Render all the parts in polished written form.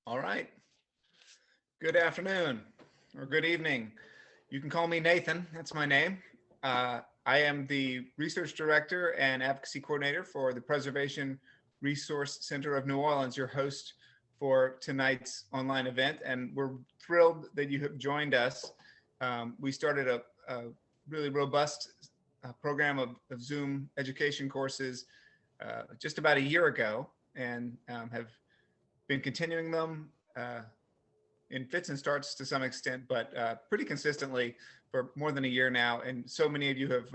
All right. Good afternoon or good evening. You can call me Nathan. That's my name. I am the research director and advocacy coordinator for the Preservation Resource Center of New Orleans, your host for tonight's online event. And we're thrilled that you have joined us. We started a really robust program of Zoom education courses just about a year ago and have been continuing them in fits and starts to some extent, but pretty consistently for more than a year now. And so many of you have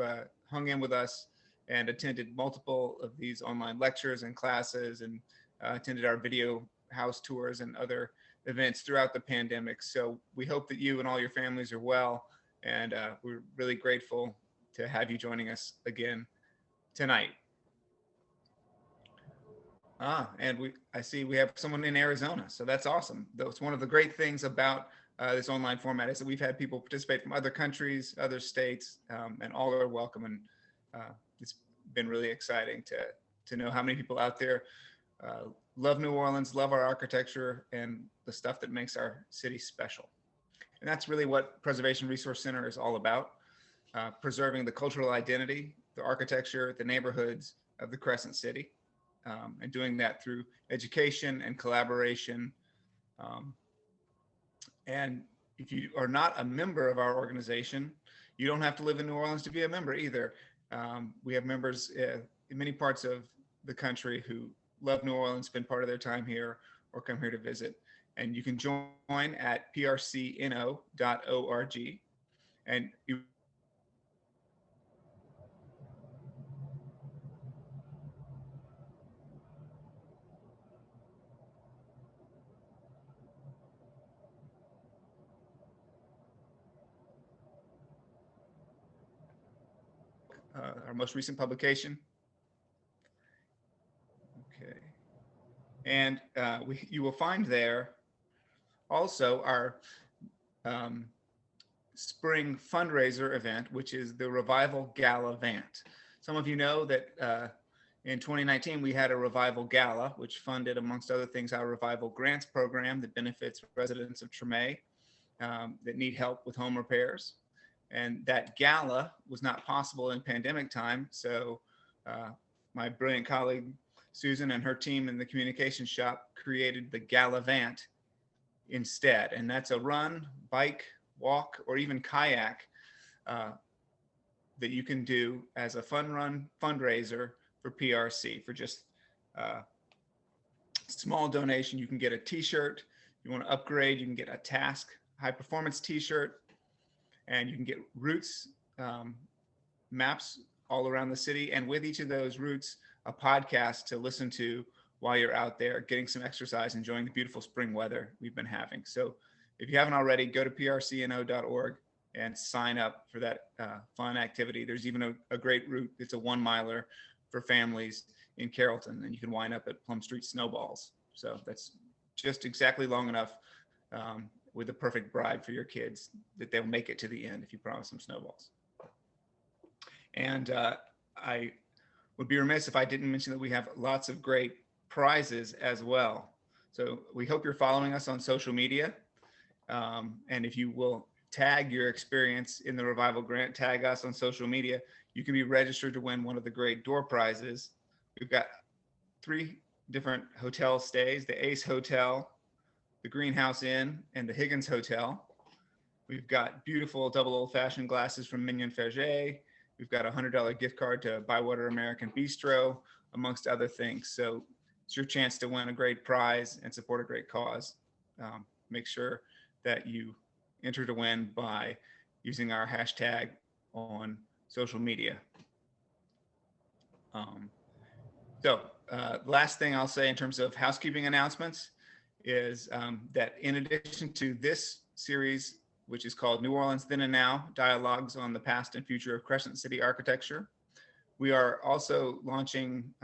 hung in with us and attended multiple of these online lectures and classes and attended our video house tours and other events throughout the pandemic. So we hope that you and all your families are well. And we're really grateful to have you joining us again tonight. And I see we have someone in Arizona, so that's awesome. That's one of the great things about this online format is that we've had people participate from other countries, other states, and all are welcome. And it's been really exciting to know how many people out there love New Orleans, love our architecture, and the stuff that makes our city special. And that's really what Preservation Resource Center is all about, preserving the cultural identity, the architecture, the neighborhoods of the Crescent City. And doing that through education and collaboration. And if you are not a member of our organization, you don't have to live in New Orleans to be a member either. We have members in many parts of the country who love New Orleans, spend part of their time here, or come here to visit. And you can join at prcno.org. And you our most recent publication. Okay. And you will find there also our spring fundraiser event, which is the Revival Gala Vant. Some of you know that in 2019, we had a Revival Gala, which funded, amongst other things, our Revival Grants program that benefits residents of Treme that need help with home repairs. And that gala was not possible in pandemic time. So my brilliant colleague, Susan, and her team in the communications shop created the Gala Vant instead. And that's a run, bike, walk, or even kayak that you can do as a fun run fundraiser for PRC. For just small donation, you can get a t-shirt. You want to upgrade, you can get a task high performance t-shirt. And you can get routes maps all around the city. And with each of those routes, a podcast to listen to while you're out there getting some exercise, enjoying the beautiful spring weather we've been having. So if you haven't already, go to prcno.org and sign up for that fun activity. There's even a great route. It's a 1 miler for families in Carrollton, and you can wind up at Plum Street Snowballs. So that's just exactly long enough with the perfect bribe for your kids that they'll make it to the end if you promise them snowballs. And I would be remiss if I didn't mention that we have lots of great prizes as well. So we hope you're following us on social media. And if you will tag your experience in the Revival Grant, tag us on social media, you can be registered to win one of the great door prizes. We've got 3 different hotel stays, the Ace Hotel, the Greenhouse Inn, and the Higgins Hotel. We've got beautiful double old-fashioned glasses from Mignon Ferget. We've got a $100 gift card to Bywater American Bistro, amongst other things. So it's your chance to win a great prize and support a great cause. Make sure that you enter to win by using our hashtag on social media. Last thing I'll say in terms of housekeeping announcements is that in addition to this series, which is called New Orleans Then and Now, Dialogues on the Past and Future of Crescent City Architecture, we are also launching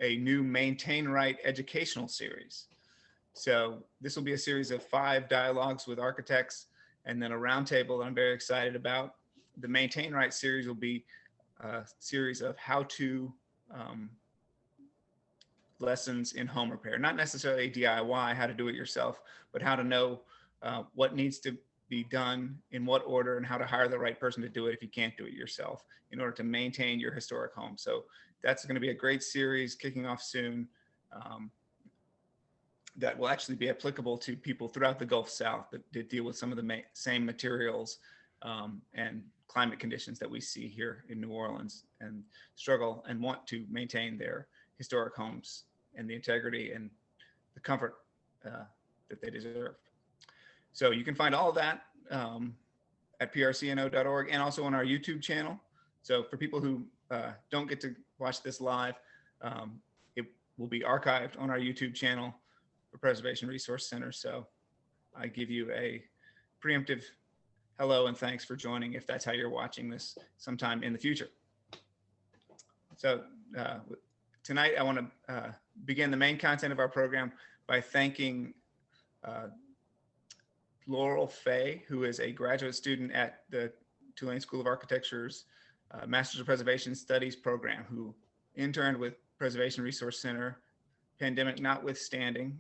a new Maintain Right educational series. So this will be a series of 5 dialogues with architects and then a roundtable that I'm very excited about. The Maintain Right series will be a series of how to lessons in home repair, not necessarily DIY, how to do it yourself, but how to know what needs to be done, in what order, and how to hire the right person to do it if you can't do it yourself in order to maintain your historic home. So that's going to be a great series kicking off soon that will actually be applicable to people throughout the Gulf South that deal with some of the same materials and climate conditions that we see here in New Orleans, and struggle and want to maintain their historic homes and the integrity and the comfort that they deserve. So you can find all of that at prcno.org and also on our YouTube channel. So for people who don't get to watch this live, it will be archived on our YouTube channel for Preservation Resource Center. So I give you a preemptive hello and thanks for joining if that's how you're watching this sometime in the future. So tonight I want to begin the main content of our program by thanking Laurel Fay, who is a graduate student at the Tulane School of Architecture's Masters of Preservation Studies program, who interned with Preservation Resource Center, pandemic notwithstanding,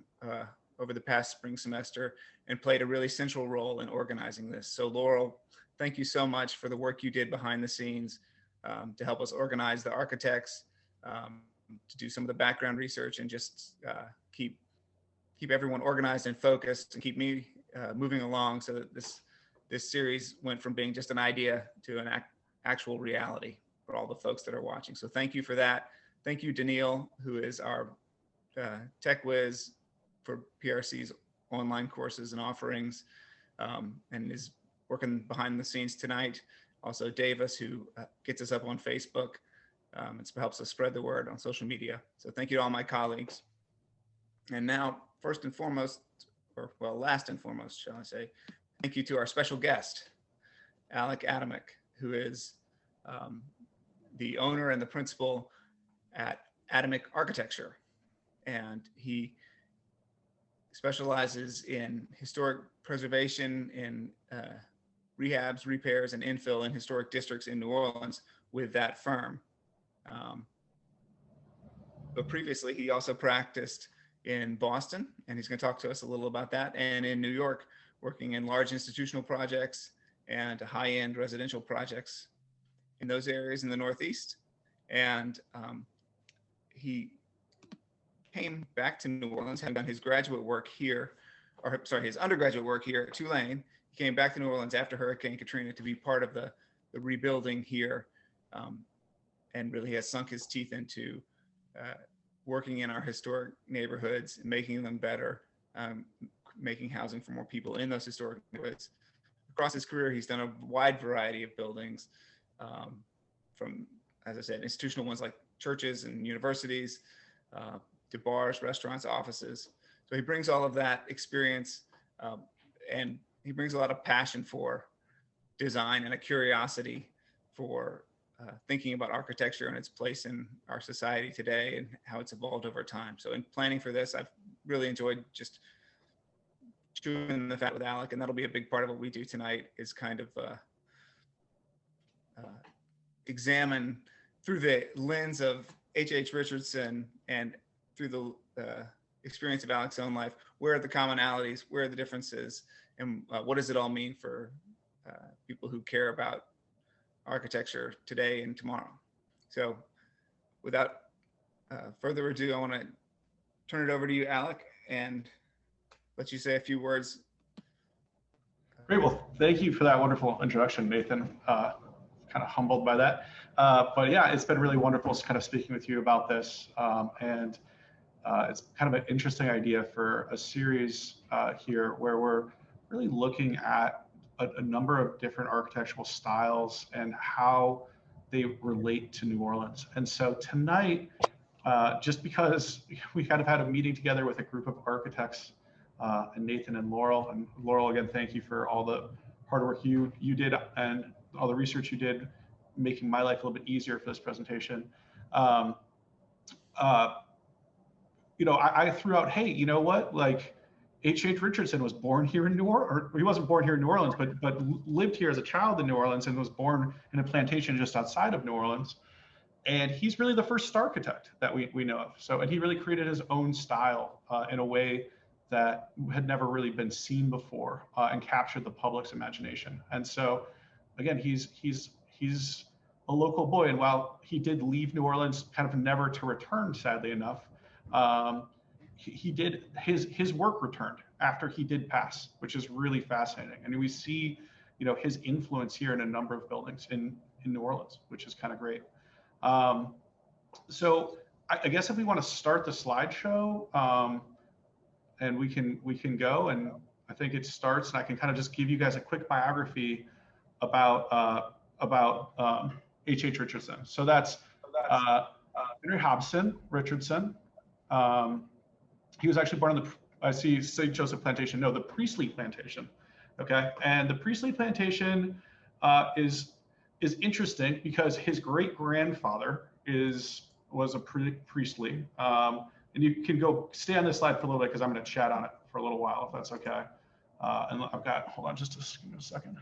over the past spring semester, and played a really central role in organizing this. So Laurel, thank you so much for the work you did behind the scenes to help us organize the architects, to do some of the background research, and just keep everyone organized and focused, and keep me moving along so that this series went from being just an idea to an actual reality for all the folks that are watching. So thank you for that. Thank you, Daniil, who is our tech whiz for PRC's online courses and offerings, and is working behind the scenes tonight. Also Davis, who gets us up on Facebook and helps us spread the word on social media. So thank you to all my colleagues. And now, first and foremost, or well, last and foremost, shall I say, thank you to our special guest, Alec Adamick, who is the owner and the principal at Adamick Architecture. And he specializes in historic preservation, in rehabs, repairs, and infill in historic districts in New Orleans with that firm. But previously, he also practiced in Boston, and he's going to talk to us a little about that, and in New York, working in large institutional projects and high-end residential projects in those areas in the Northeast. And he came back to New Orleans, having done his graduate work here, or sorry, his undergraduate work here at Tulane. He came back to New Orleans after Hurricane Katrina to be part of the rebuilding here, and really has sunk his teeth into working in our historic neighborhoods, making them better, making housing for more people in those historic neighborhoods. Across his career, he's done a wide variety of buildings, from, as I said, institutional ones like churches and universities, to bars, restaurants, offices. So he brings all of that experience, and he brings a lot of passion for design and a curiosity for thinking about architecture and its place in our society today and how it's evolved over time. So in planning for this, I've really enjoyed just chewing the fat with Alec, and that'll be a big part of what we do tonight, is kind of examine through the lens of H.H. Richardson and through the experience of Alec's own life, where are the commonalities, where are the differences, and what does it all mean for people who care about architecture today and tomorrow. So without further ado, I want to turn it over to you, Alec, and let you say a few words. Great. Well, thank you for that wonderful introduction, Nathan. Kind of humbled by that. But yeah, it's been really wonderful kind of speaking with you about this. And it's kind of an interesting idea for a series here where we're really looking at a number of different architectural styles and how they relate to New Orleans. And so tonight, just because we kind of had a meeting together with a group of architects, and Nathan and Laurel, again, thank you for all the hard work you did and all the research you did, making my life a little bit easier for this presentation. You know, I threw out, hey, you know what, like H.H. Richardson was born here in New Orleans, or he wasn't born here in New Orleans, but lived here as a child in New Orleans and was born in a plantation just outside of New Orleans. And he's really the first starchitect that we know of. So, and he really created his own style in a way that had never really been seen before, and captured the public's imagination. And so, again, he's a local boy. And while he did leave New Orleans, kind of never to return, sadly enough, he did his work returned after he did pass, which is really fascinating. And we see, you know, his influence here in a number of buildings in New Orleans, which is kind of great. So I guess if we want to start the slideshow, and we can go, and I think it starts, and I can kind of just give you guys a quick biography about H.H. Richardson. So that's Henry Hobson Richardson. He was actually born on the, I see St. Joseph Plantation, no, the Priestley Plantation. Okay, and the Priestley Plantation is interesting because his great grandfather was a Priestley. And you can go stay on this slide for a little bit because I'm going to chat on it for a little while, if that's okay. And I've got, hold on, just give me a second.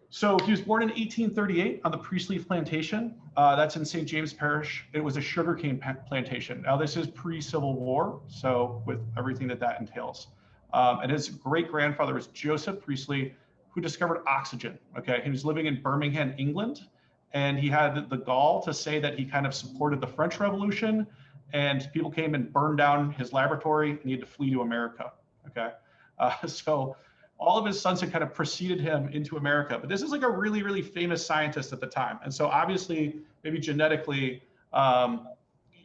So he was born in 1838 on the Priestley Plantation. That's in St. James Parish. It was a sugarcane plantation. Now this is pre-Civil War, so with everything that entails. And his great grandfather was Joseph Priestley, who discovered oxygen. Okay, he was living in Birmingham, England, and he had the gall to say that he kind of supported the French Revolution, and people came and burned down his laboratory, and he had to flee to America. Okay, so all of his sons had kind of preceded him into America, but this is like a really, really famous scientist at the time. And so obviously, maybe genetically,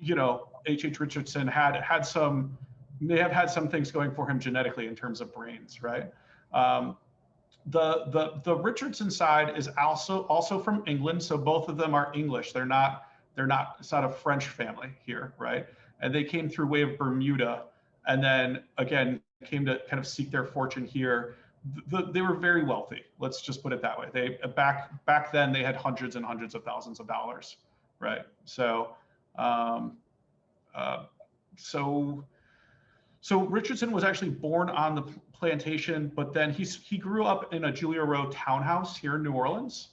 you know, H.H. Richardson may have had some things going for him genetically in terms of brains, right? The Richardson side is also from England, so both of them are English. It's not a French family here, right? And they came through way of Bermuda, and then again came to kind of seek their fortune here. They were very wealthy. Let's just put it that way. They back then they had hundreds and hundreds of thousands of dollars, right? So so Richardson was actually born on the plantation, but then he grew up in a Julia Rowe townhouse here in New Orleans.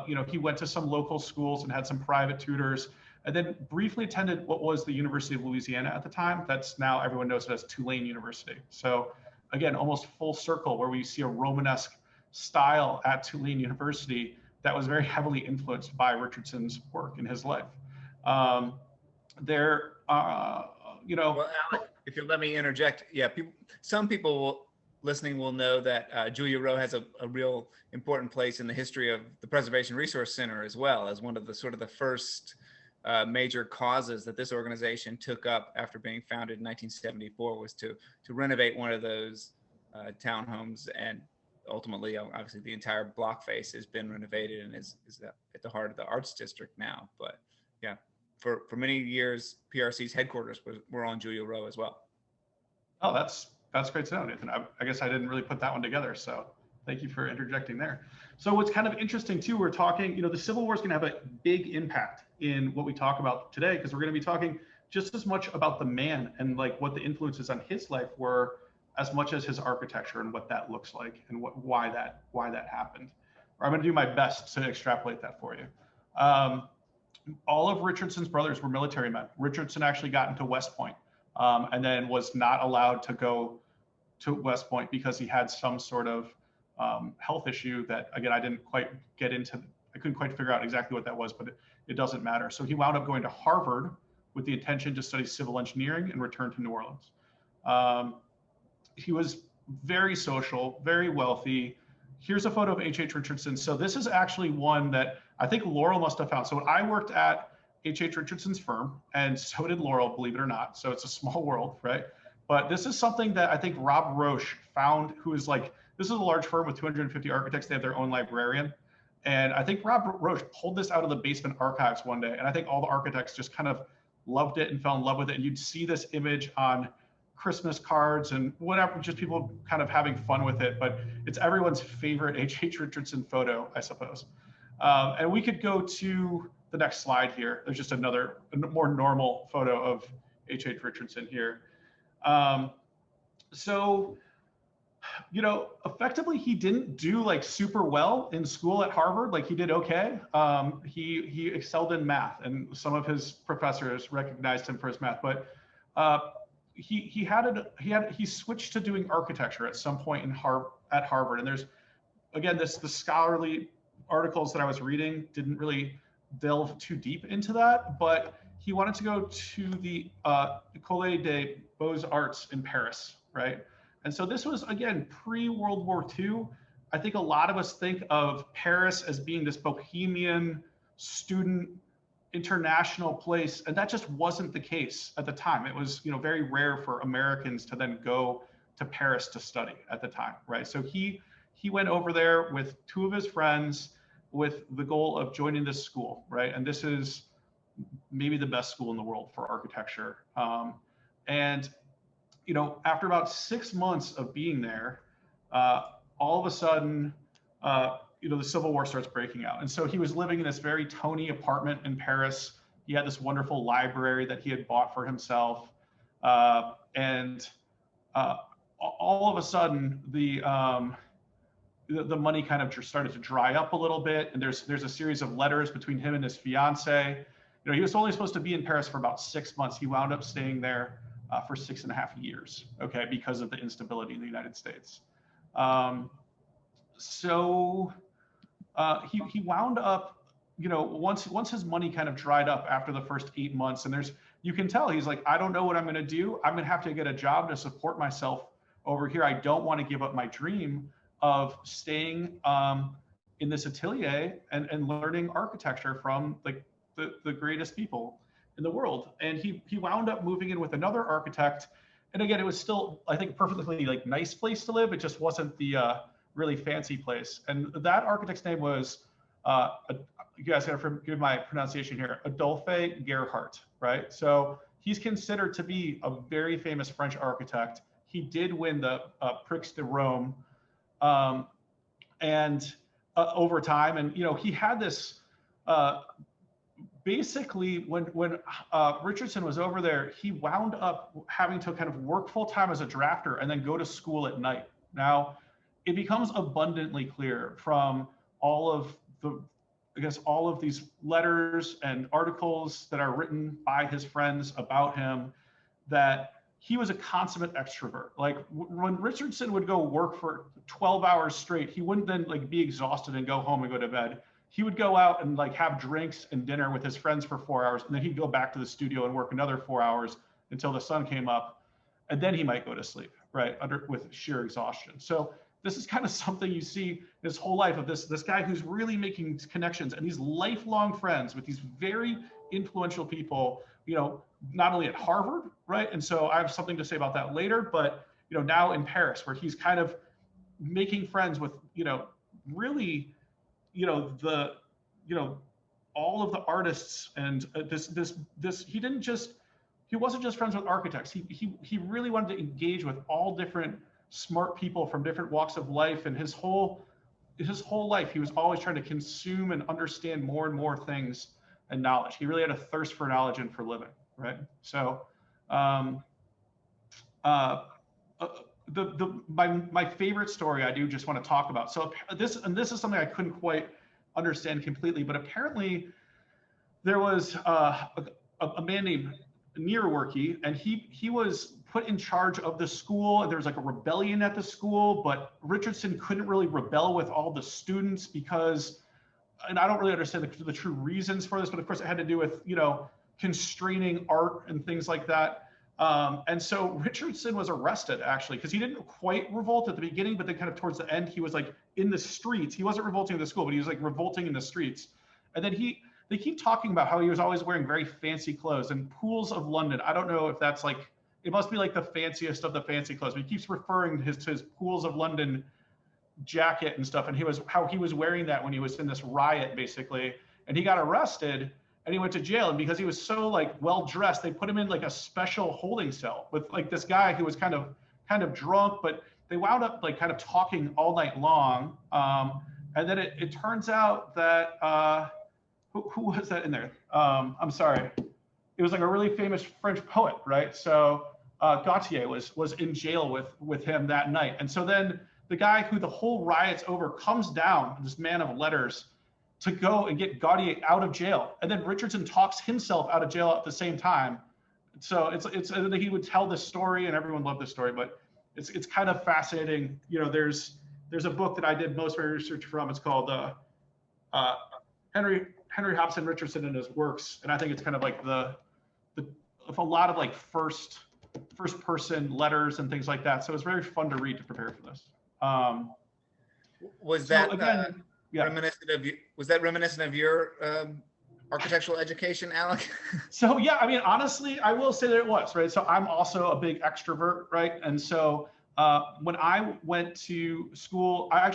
You know, he went to some local schools and had some private tutors, and then briefly attended what was the University of Louisiana at the time. That's now everyone knows it as Tulane University. So again, almost full circle, where we see a Romanesque style at Tulane University that was very heavily influenced by Richardson's work in his life. You know. Well, Alec, if you'll let me interject, yeah, some people listening will know that Julia Rowe has a real important place in the history of the Preservation Resource Center, as well as one of the sort of the first major causes that this organization took up after being founded in 1974 was to renovate one of those townhomes, and ultimately, obviously, the entire block face has been renovated and is at the heart of the arts district now. But yeah, for many years, PRC's headquarters were on Julia Rowe as well. Oh, that's great to know, Nathan. I guess I didn't really put that one together, so thank you for interjecting there. So what's kind of interesting too, we're talking, you know, the Civil War is going to have a big impact in what we talk about today, because we're going to be talking just as much about the man and like what the influences on his life were, as much as his architecture and what that looks like and why that happened. I'm going to do my best to extrapolate that for you. All of Richardson's brothers were military men. Richardson actually got into West Point, and then was not allowed to go to West Point because he had some sort of health issue that, again, I didn't quite get into. I couldn't quite figure out exactly what that was, but it doesn't matter. So he wound up going to Harvard with the intention to study civil engineering and return to New Orleans. He was very social, very wealthy. Here's a photo of H.H. Richardson. So this is actually one that I think Laurel must have found. So I worked at H.H. Richardson's firm, and so did Laurel, believe it or not. So it's a small world, right? But this is something that I think Rob Roche found, who is like, this is a large firm with 250 architects. They have their own librarian. And I think Rob Roche pulled this out of the basement archives one day. And I think all the architects just kind of loved it and fell in love with it. And you'd see this image on Christmas cards and whatever, just people kind of having fun with it. But it's everyone's favorite H.H. Richardson photo, I suppose. And we could go to the next slide here. There's just a more normal photo of H.H. Richardson here. So You know, effectively, he didn't do like super well in school at Harvard. Like he did okay. He excelled in math, and some of his professors recognized him for his math. But he switched to doing architecture at some point at Harvard. And there's again the scholarly articles that I was reading didn't really delve too deep into that, but he wanted to go to the École des Beaux Arts in Paris, right? And so this was, again, pre-World War II. I think a lot of us think of Paris as being this bohemian student international place, and that just wasn't the case at the time. It was, you know, very rare for Americans to then go to Paris to study at the time, right? So he went over there with two of his friends with the goal of joining this school, right? And this is maybe the best school in the world for architecture. And you know, after about 6 months of being there, all of a sudden, you know, the Civil War starts breaking out. And so he was living in this very Tony apartment in Paris. He had this wonderful library that he had bought for himself. And all of a sudden, the money kind of started to dry up a little bit. And there's a series of letters between him and his fiance. You know, he was only supposed to be in Paris for about 6 months. He wound up staying there for 6.5 years, okay, because of the instability in the United States. So he wound up, you know, once his money kind of dried up after the first 8 months, and you can tell he's like, I don't know what I'm going to do. I'm going to have to get a job to support myself over here. I don't want to give up my dream of staying in this atelier and learning architecture from like the greatest people in the world. And he wound up moving in with another architect. And again, it was still, I think, perfectly like nice place to live. It just wasn't the really fancy place. And that architect's name was, you guys gotta forgive my pronunciation here, Adolphe Gerhardt, right? So he's considered to be a very famous French architect. He did win the Prix de Rome and over time. And, you know, he had this, basically, when Richardson was over there, he wound up having to kind of work full time as a drafter and then go to school at night. Now, it becomes abundantly clear from all of these letters and articles that are written by his friends about him that he was a consummate extrovert. Like when Richardson would go work for 12 hours straight, he wouldn't then like be exhausted and go home and go to bed. He would go out and like have drinks and dinner with his friends for 4 hours, and then he'd go back to the studio and work another 4 hours until the sun came up, and then he might go to sleep, right, with sheer exhaustion. So this is kind of something you see his whole life of this guy who's really making connections and these lifelong friends with these very influential people, you know, not only at Harvard, right? And so I have something to say about that later, but, you know, now in Paris, where he's kind of making friends with, you know, really, you know, all of the artists and he wasn't just friends with architects. He really wanted to engage with all different smart people from different walks of life, and his whole life he was always trying to consume and understand more and more things and knowledge. He really had a thirst for knowledge and for living, right? So my favorite story I do just want to talk about. So this is something I couldn't quite understand completely, but apparently there was a man named Nearworky, and he was put in charge of the school, and there was like a rebellion at the school, but Richardson couldn't really rebel with all the students because, and I don't really understand the true reasons for this, but of course it had to do with, you know, constraining art and things like that. And so Richardson was arrested actually, because he didn't quite revolt at the beginning, but then kind of towards the end, he was like in the streets. He wasn't revolting in the school, but he was like revolting in the streets. And then they keep talking about how he was always wearing very fancy clothes and Pools of London. I don't know if that's like, it must be like the fanciest of the fancy clothes, but he keeps referring to his Pools of London jacket and stuff. And how he was wearing that when he was in this riot basically. And he got arrested and he went to jail. And because he was so like well dressed, they put him in like a special holding cell with like this guy who was kind of drunk, but they wound up like kind of talking all night long. And then it turns out that, who was that in there? I'm sorry. It was like a really famous French poet, right? So Gautier was in jail with him that night. And so then the guy who the whole riot's over comes down, this man of letters, to go and get Gautier out of jail. And then Richardson talks himself out of jail at the same time. So it's he would tell this story, and everyone loved this story, but it's kind of fascinating. You know, there's a book that I did most of my research from. It's called Henry Hobson Richardson and His Works, and I think it's kind of like the of a lot of like first person letters and things like that. So it was very fun to read to prepare for this. Was that again, reminiscent of you? Was that reminiscent of your architectural education, Alec? So yeah, I mean, honestly, I will say that it was, right? So I'm also a big extrovert, right? And so when I went to school, I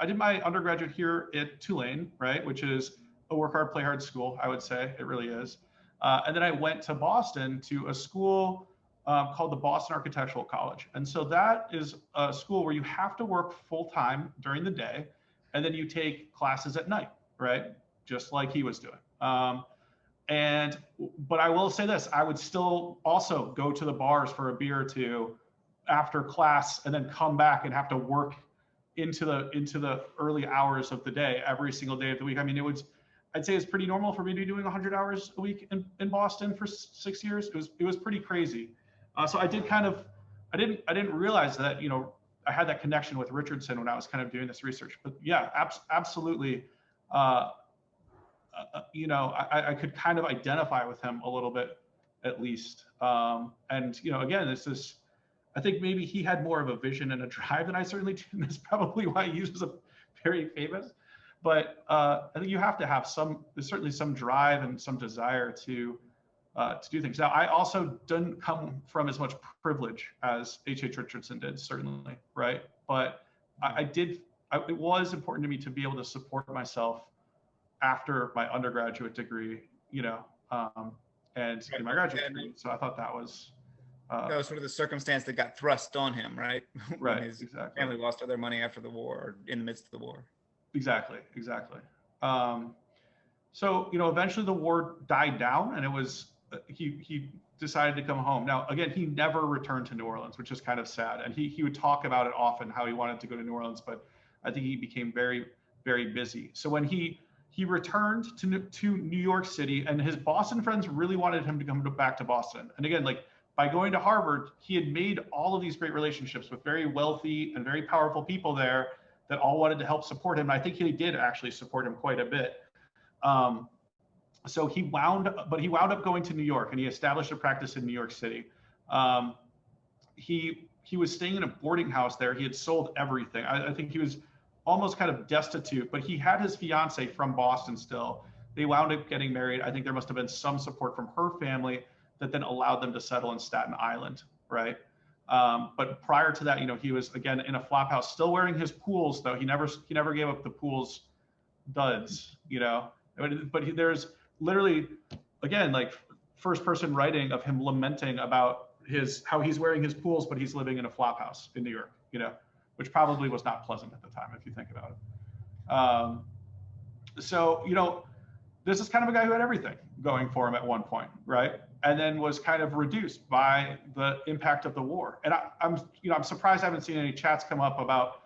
did my undergraduate here at Tulane, right? Which is a work hard, play hard school, I would say. It really is. And then I went to Boston to a school called the Boston Architectural College. And so that is a school where you have to work full time during the day, and then you take classes at night, right? Just like he was doing. But I will say this, I would still also go to the bars for a beer or two after class, and then come back and have to work into the early hours of the day, every single day of the week. I mean, I'd say it's pretty normal for me to be doing 100 hours a week in Boston for 6 years. It was pretty crazy. So I didn't realize that, you know, I had that connection with Richardson when I was kind of doing this research. But yeah, absolutely. You know, I could kind of identify with him a little bit, at least. And, you know, again, I think maybe he had more of a vision and a drive than I certainly do. And that's probably why he was very famous. But I think you have to have there's certainly some drive and some desire to do things. Now, I also didn't come from as much privilege as H.H. Richardson did, certainly, right? But it was important to me to be able to support myself after my undergraduate degree, you know, and in my graduate degree. So I thought that was sort of the circumstance that got thrust on him, right? Right, his exactly. family lost all their money after the war, or in the midst of the war. Exactly. So, you know, eventually the war died down, and it was, he decided to come home. Now, again, he never returned to New Orleans, which is kind of sad. And he would talk about it often, how he wanted to go to New Orleans, but I think he became very, very busy. So when he returned to New York City, and his Boston friends really wanted him to come back to Boston. And again, like by going to Harvard, he had made all of these great relationships with very wealthy and very powerful people there that all wanted to help support him. And I think he did actually support him quite a bit. So he wound up going to New York, and he established a practice in New York City. He was staying in a boarding house there. He had sold everything. I think he was almost kind of destitute, but he had his fiance from Boston still. They wound up getting married. I think there must have been some support from her family that then allowed them to settle in Staten Island, right? But prior to that, you know, he was again in a flop house, still wearing his pools, though. He never gave up the pools duds, you know. But there's literally, again, like first person writing of him lamenting about how he's wearing his pools, but he's living in a flop house in New York, you know, which probably was not pleasant at the time, if you think about it. So, you know, this is kind of a guy who had everything going for him at one point, right? And then was kind of reduced by the impact of the war. And I'm surprised I haven't seen any chats come up about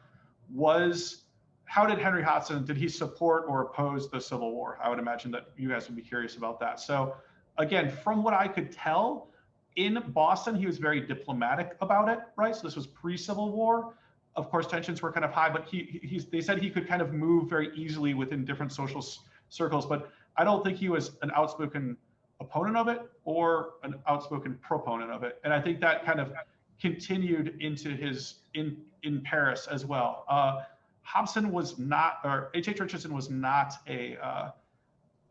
how did Henry Hobson, did he support or oppose the Civil War? I would imagine that you guys would be curious about that. So again, from what I could tell, in Boston, he was very diplomatic about it, right? So this was pre-Civil War. Of course, tensions were kind of high, but they said he could kind of move very easily within different social circles, but I don't think he was an outspoken opponent of it or an outspoken proponent of it. And I think that kind of continued into his in Paris as well. Hobson was not, or H.H. Richardson was not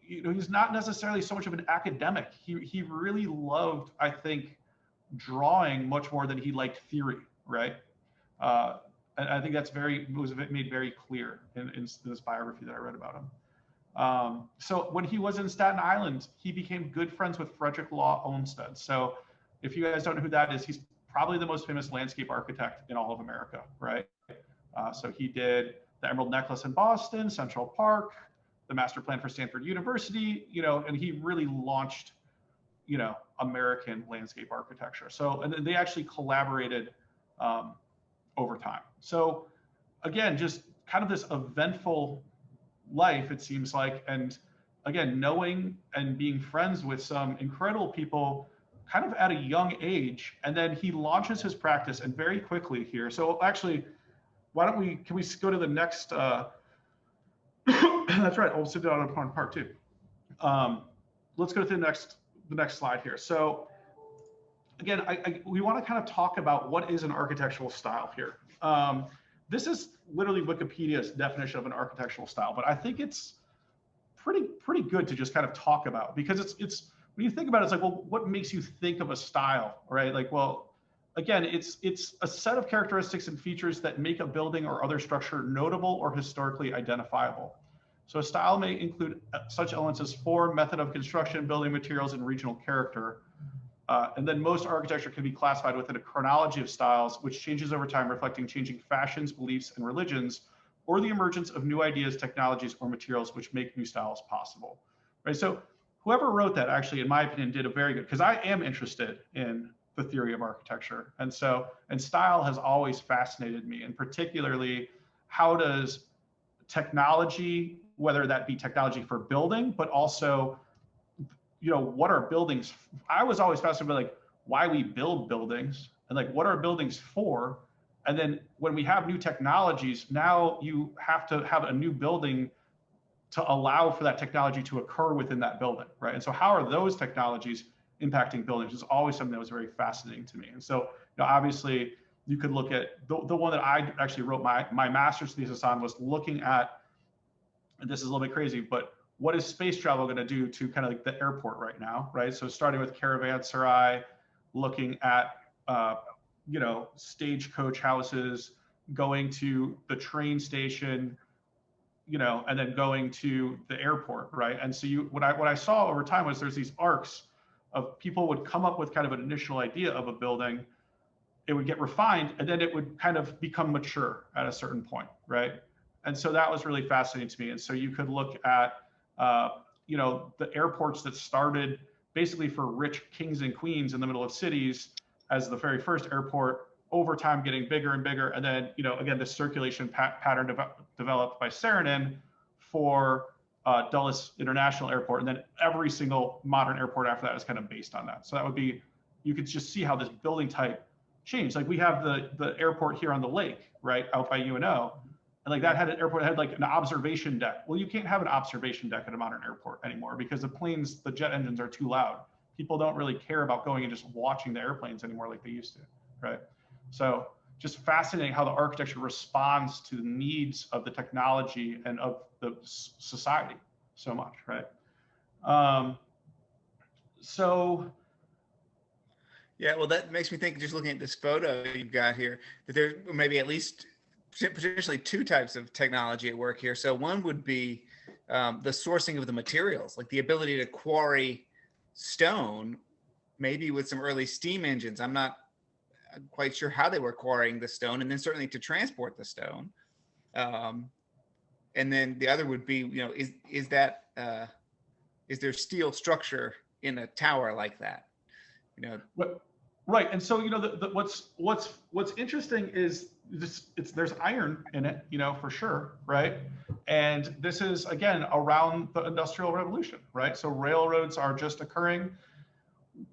he's not necessarily so much of an academic. He really loved, I think, drawing much more than he liked theory, right? And I think that's was made very clear in this biography that I read about him. So when he was in Staten Island, he became good friends with Frederick Law Olmsted. So if you guys don't know who that is, he's probably the most famous landscape architect in all of America, right? So he did the Emerald Necklace in Boston, Central Park, the master plan for Stanford University, you know, and he really launched American landscape architecture. So, and then they actually collaborated over time. So again, just kind of this eventful life, it seems like. And again, knowing and being friends with some incredible people kind of at a young age. And then he launches his practice, and very quickly here. So actually, can we go to the next, that's right, I'll sit down on part two. Let's go to the next slide here. So again, we want to kind of talk about what is an architectural style here. This is literally Wikipedia's definition of an architectural style, but I think it's pretty good to just kind of talk about, because it's when you think about it, it's like, well, what makes you think of a style, right? Like, well, again, it's a set of characteristics and features that make a building or other structure notable or historically identifiable. So a style may include such elements as form, method of construction, building materials, and regional character. And then most architecture can be classified within a chronology of styles, which changes over time, reflecting changing fashions, beliefs, and religions, or the emergence of new ideas, technologies, or materials which make new styles possible, right? So whoever wrote that, actually, in my opinion, did a very good, because I am interested in the theory of architecture. And style has always fascinated me, and particularly how does technology, whether that be technology for building, but also, what are buildings? I was always fascinated by like why we build buildings and like what are buildings for? And then when we have new technologies, now you have to have a new building to allow for that technology to occur within that building, right? And so how are those technologies impacting buildings is always something that was very fascinating to me. And so, obviously you could look at the one that I actually wrote my master's thesis on was looking at, and this is a little bit crazy, but what is space travel going to do to kind of like the airport right now, right? So starting with caravanserai, looking at, stagecoach houses, going to the train station, and then going to the airport, right? And so what I saw over time was there's these arcs of people would come up with kind of an initial idea of a building, it would get refined, and then it would kind of become mature at a certain point, right? And so that was really fascinating to me. And so you could look at, the airports that started basically for rich kings and queens in the middle of cities as the very first airport, over time getting bigger and bigger. And then, again, the circulation pattern developed by Saarinen for Dulles International Airport. And then every single modern airport after that is kind of based on that. So that would be, you could just see how this building type changed. Like we have the airport here on the lake, right, out by UNO. And like that had an airport that had like an observation deck. Well, you can't have an observation deck at a modern airport anymore because the jet engines are too loud. People don't really care about going and just watching the airplanes anymore like they used to, right? So just fascinating how the architecture responds to the needs of the technology and of the society so much, right? Yeah, well, that makes me think, just looking at this photo you've got here, that there may be at least potentially two types of technology at work here. So one would be the sourcing of the materials, like the ability to quarry stone, maybe with some early steam engines. I'm not quite sure how they were quarrying the stone, and then certainly to transport the stone. And then the other would be, is there steel structure in a tower like that? Right. And so, what's interesting is there's iron in it, for sure. Right. And this is, again, around the Industrial Revolution, right? So railroads are just occurring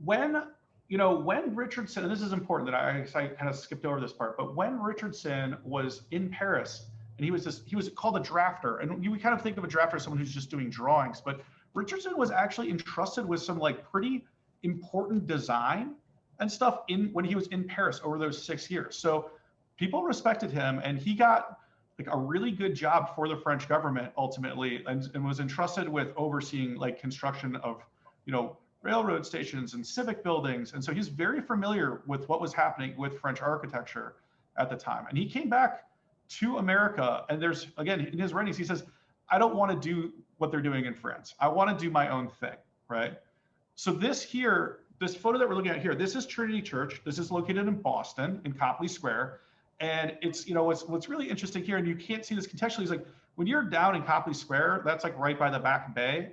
when Richardson, and this is important that I kind of skipped over this part, but when Richardson was in Paris, and he was called a drafter, and we kind of think of a drafter as someone who's just doing drawings, but Richardson was actually entrusted with some like pretty important design and stuff when he was in Paris over those 6 years. So people respected him, and he got like a really good job for the French government ultimately, and was entrusted with overseeing like construction of, railroad stations and civic buildings. And so he's very familiar with what was happening with French architecture at the time. And he came back to America, and there's, again, in his writings, he says, I don't want to do what they're doing in France. I want to do my own thing, right? So this photo that we're looking at here, this is Trinity Church. This is located in Boston, in Copley Square. And it's, what's really interesting here, and you can't see this contextually, is like when you're down in Copley Square, that's like right by the Back Bay.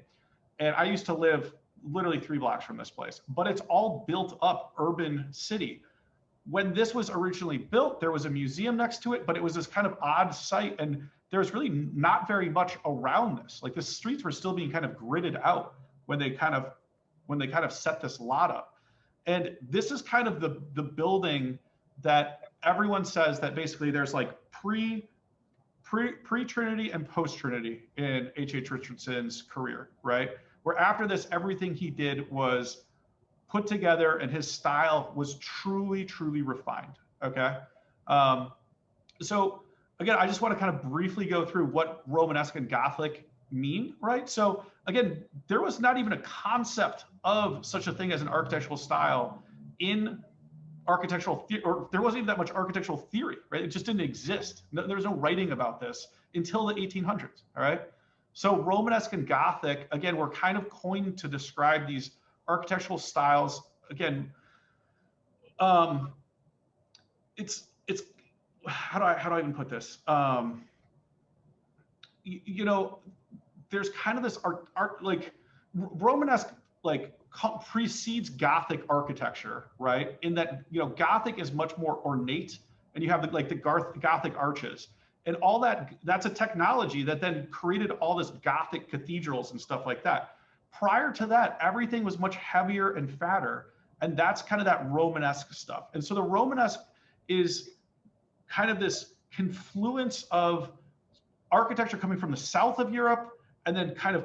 And I used to live literally 3 blocks from this place, but it's all built up urban city. When this was originally built, there was a museum next to it, but it was this kind of odd site, and there's really not very much around this. Like the streets were still being kind of gridded out when they kind of set this lot up. And this is kind of the building that everyone says that basically there's like pre-Trinity and post-Trinity in H.H. Richardson's career, right? Where after this, everything he did was put together and his style was truly, truly refined, okay? So again, I just want to kind of briefly go through what Romanesque and Gothic mean, right? So again, there was not even a concept of such a thing as an architectural style in architectural theory, or there wasn't even that much architectural theory, right? It just didn't exist. There was no writing about this until the 1800s, all right? So Romanesque and Gothic, again, were kind of coined to describe these architectural styles. Again, it's how do I even put this? You know, there's kind of this art like Romanesque like precedes Gothic architecture, right? In that, you know, Gothic is much more ornate, and you have the Gothic arches and all that. That's a technology that then created all this Gothic cathedrals and stuff like that. Prior to that, everything was much heavier and fatter, and that's kind of that Romanesque stuff. And so the Romanesque is kind of this confluence of architecture coming from the south of Europe, and then kind of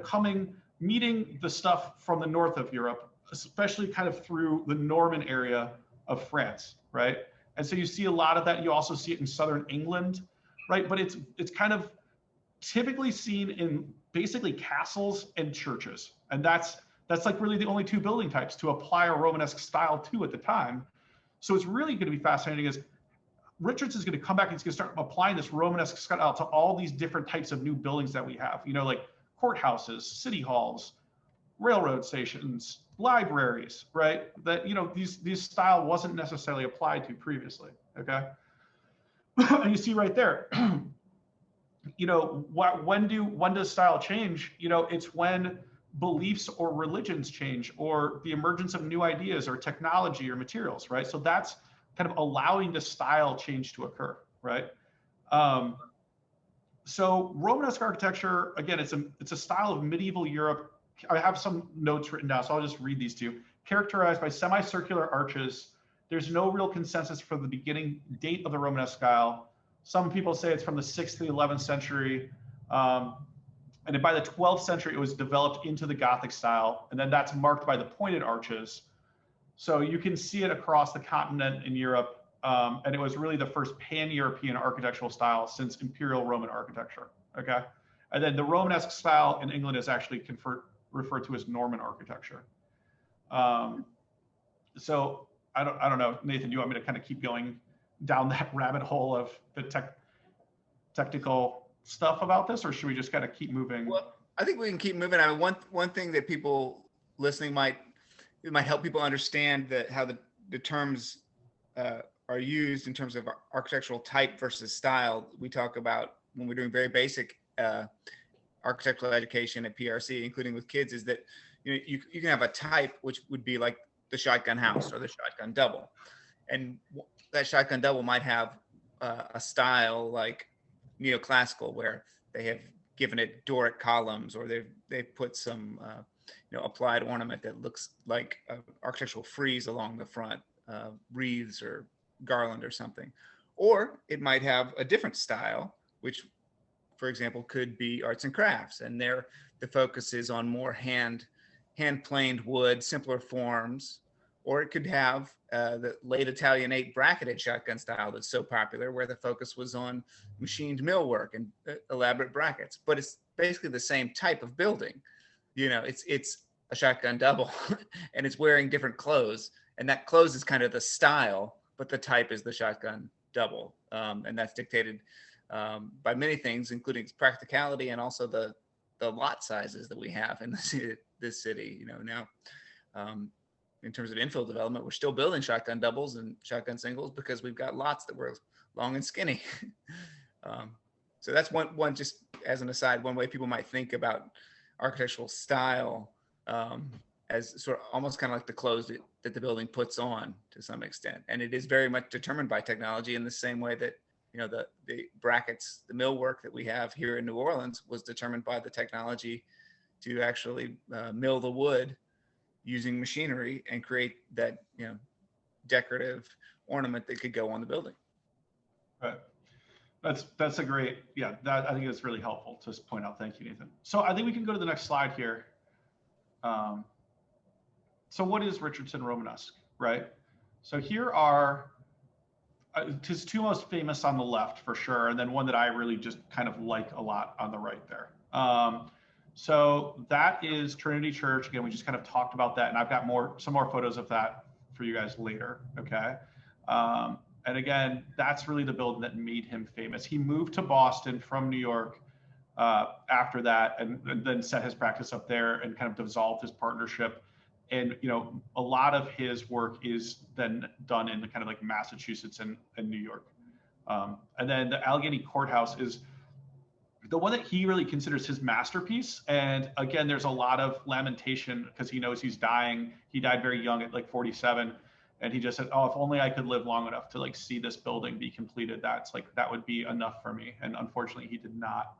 meeting the stuff from the north of Europe, especially kind of through the Norman area of France, right? And so you see a lot of that. You also see it in southern England, right? But it's kind of typically seen in basically castles and churches. And that's like really the only 2 building types to apply a Romanesque style to at the time. So it's really going to be fascinating is Richardson's going to come back and he's going to start applying this Romanesque style to all these different types of new buildings that we have, you know, like courthouses, city halls, railroad stations, libraries, right? That, you know, these style wasn't necessarily applied to previously, okay? And you see right there, you know, when does style change? You know, it's when beliefs or religions change, or the emergence of new ideas or technology or materials, right? So that's kind of allowing the style change to occur, right? So Romanesque architecture, again, it's a style of medieval Europe. I have some notes written down, so I'll just read these to you. Characterized by semicircular arches, there's no real consensus for the beginning date of the Romanesque style. Some people say it's from the 6th to the 11th century. And then by the 12th century, it was developed into the Gothic style. And then that's marked by the pointed arches. So you can see it across the continent in Europe. And it was really the first pan-European architectural style since Imperial Roman architecture, okay? And then the Romanesque style in England is actually referred to as Norman architecture. So I don't know, Nathan, do you want me to kind of keep going down that rabbit hole of the technical stuff about this, or should we just kind of keep moving? Well, I think we can keep moving. I mean, one thing that people listening might help people understand that how the terms are used in terms of architectural type versus style. We talk about when we're doing very basic architectural education at PRC, including with kids, is that you can have a type which would be like the shotgun house or the shotgun double, and that shotgun double might have a style like neoclassical, where they have given it Doric columns, or they've put some applied ornament that looks like an architectural frieze along the front, wreaths or garland or something. Or it might have a different style, which, for example, could be arts and crafts, and there the focus is on more hand planed wood, simpler forms. Or it could have the late Italianate bracketed shotgun style that's so popular, where the focus was on machined millwork and elaborate brackets. But it's basically the same type of building. It's a shotgun double, and it's wearing different clothes, and that clothes is kind of the style, but the type is the shotgun double, and that's dictated by many things, including its practicality and also the lot sizes that we have in this city. Now. In terms of infill development, we're still building shotgun doubles and shotgun singles because we've got lots that were long and skinny. So that's one, just as an aside, one way people might think about architectural style. And as sort of almost kind of like the clothes that the building puts on to some extent. And it is very much determined by technology in the same way that, you know, the brackets, the millwork that we have here in New Orleans was determined by the technology to actually mill the wood using machinery and create that, you know, decorative ornament that could go on the building. Right. That's a great, yeah, that I think is really helpful to point out. Thank you, Nathan. So I think we can go to the next slide here. So what is Richardson Romanesque, right? So here are his two most famous on the left for sure, and then one that I really just kind of like a lot on the right there. So that is Trinity Church. Again, we just kind of talked about that, and I've got some more photos of that for you guys later, okay? And again, that's really the building that made him famous. He moved to Boston from New York after that, and then set his practice up there and kind of dissolved his partnership. And, you know, a lot of his work is then done in kind of like Massachusetts and New York. And then the Allegheny Courthouse is the one that he really considers his masterpiece. And again, there's a lot of lamentation because he knows he's dying. He died very young at like 47. And he just said, oh, if only I could live long enough to like see this building be completed, that would be enough for me. And unfortunately, he did not.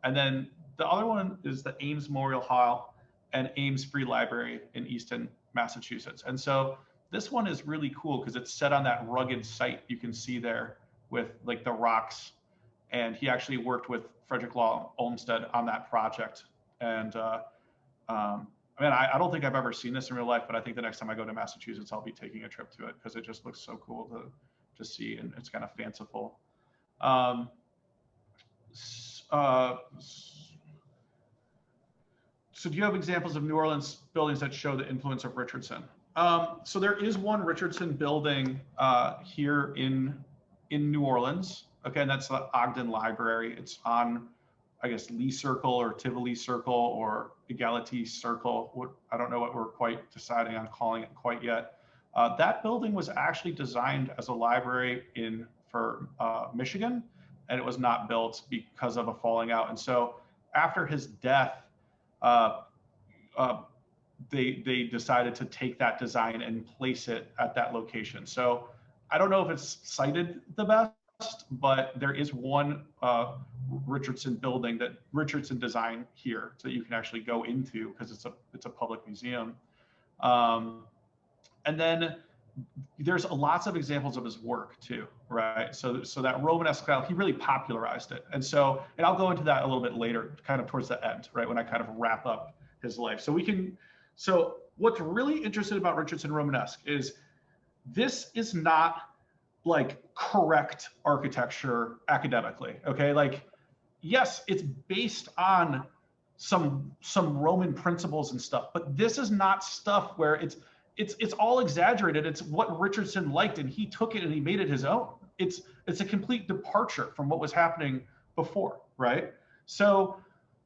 And then the other one is the Ames Memorial Hall and Ames Free Library in Easton, Massachusetts. And so this one is really cool because it's set on that rugged site you can see there with like the rocks. And he actually worked with Frederick Law Olmsted on that project. And I mean, I don't think I've ever seen this in real life, but I think the next time I go to Massachusetts, I'll be taking a trip to it because it just looks so cool to see, and it's kind of fanciful. So do you have examples of New Orleans buildings that show the influence of Richardson? So there is one Richardson building here in New Orleans. Okay, and that's the Ogden Library. It's on, I guess, Lee Circle or Tivoli Circle or Egality Circle. I don't know what we're quite deciding on calling it quite yet. That building was actually designed as a library for Michigan, and it was not built because of a falling out. And so after his death, they decided to take that design and place it at that location. So I don't know if it's cited the best, but there is one Richardson building that Richardson designed here so that you can actually go into because it's a public museum. And then there's lots of examples of his work too, right? So that Romanesque style, he really popularized it. And I'll go into that a little bit later, kind of towards the end, right? When I kind of wrap up his life. So what's really interesting about Richardson Romanesque is this is not like correct architecture academically, okay? Like, yes, it's based on some Roman principles and stuff, but this is not stuff where it's all exaggerated. It's what Richardson liked, and he took it and he made it his own. It's a complete departure from what was happening before, right? So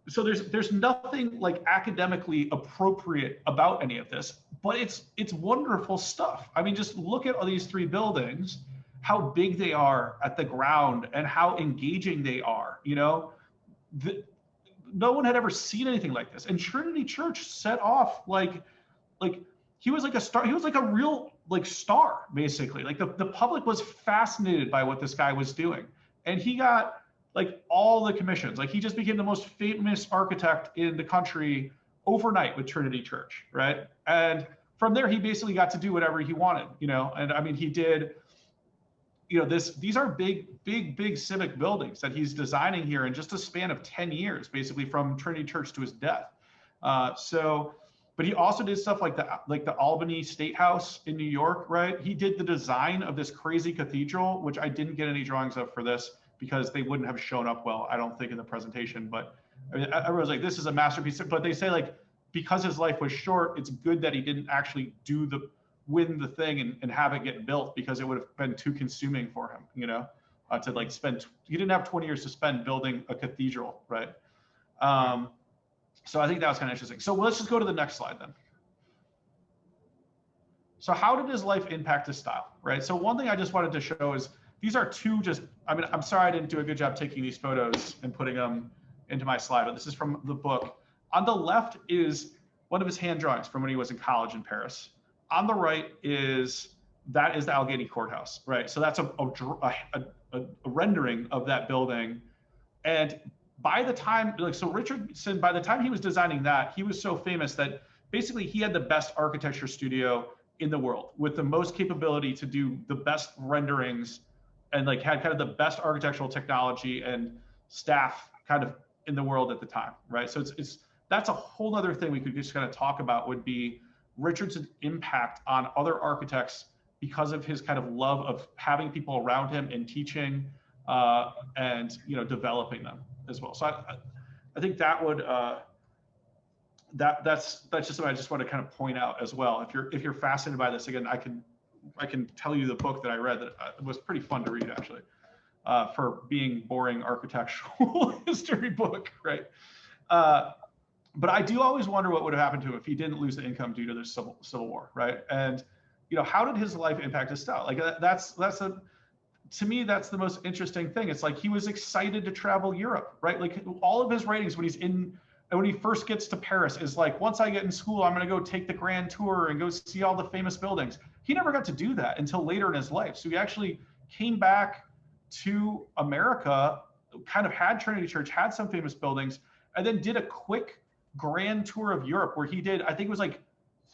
there's nothing like academically appropriate about any of this, but it's wonderful stuff. I mean, just look at all these three buildings, how big they are at the ground and how engaging they are, you know? No one had ever seen anything like this. And Trinity Church set off like he was like a star. He was like a real like star, basically. Like the public was fascinated by what this guy was doing. And he got like all the commissions. Like he just became the most famous architect in the country overnight with Trinity Church, right? And from there, he basically got to do whatever he wanted, you know? And I mean, he did, you know, these are big civic buildings that he's designing here in just a span of 10 years, basically from Trinity Church to his death. But he also did stuff like the Albany State House in New York, right? He did the design of this crazy cathedral, which I didn't get any drawings of for this because they wouldn't have shown up well, I don't think, in the presentation. But I mean, everyone's like, this is a masterpiece. But they say like, because his life was short, it's good that he didn't actually win the thing and have it get built because it would have been too consuming for him, you know, to like he didn't have 20 years to spend building a cathedral, right? So I think that was kind of interesting. So let's just go to the next slide then. So how did his life impact his style, right? So one thing I just wanted to show is these are I mean, I'm sorry I didn't do a good job taking these photos and putting them into my slide, but this is from the book. On the left is one of his hand drawings from when he was in college in Paris. On the right that is the Allegheny Courthouse, right? So that's a rendering of that building. And by the time, so Richardson, by the time he was designing that, he was so famous that basically he had the best architecture studio in the world with the most capability to do the best renderings, and like had kind of the best architectural technology and staff kind of in the world at the time, right? So that's a whole other thing we could just kind of talk about, would be Richardson's impact on other architects because of his kind of love of having people around him and teaching and developing them as well. So I think that would that's just what I just want to kind of point out as well. If you're fascinated by this, again, I can tell you the book that I read that it was pretty fun to read, actually, for being boring architectural history book, right? But I do always wonder what would have happened to him if he didn't lose the income due to the Civil War, right? And how did his life impact his style? Like to me, that's the most interesting thing. It's like he was excited to travel Europe, right? Like all of his writings when he first gets to Paris is like, once I get in school, I'm going to go take the grand tour and go see all the famous buildings. He never got to do that until later in his life. So he actually came back to America, kind of had Trinity Church, had some famous buildings, and then did a quick grand tour of Europe where he did, I think it was like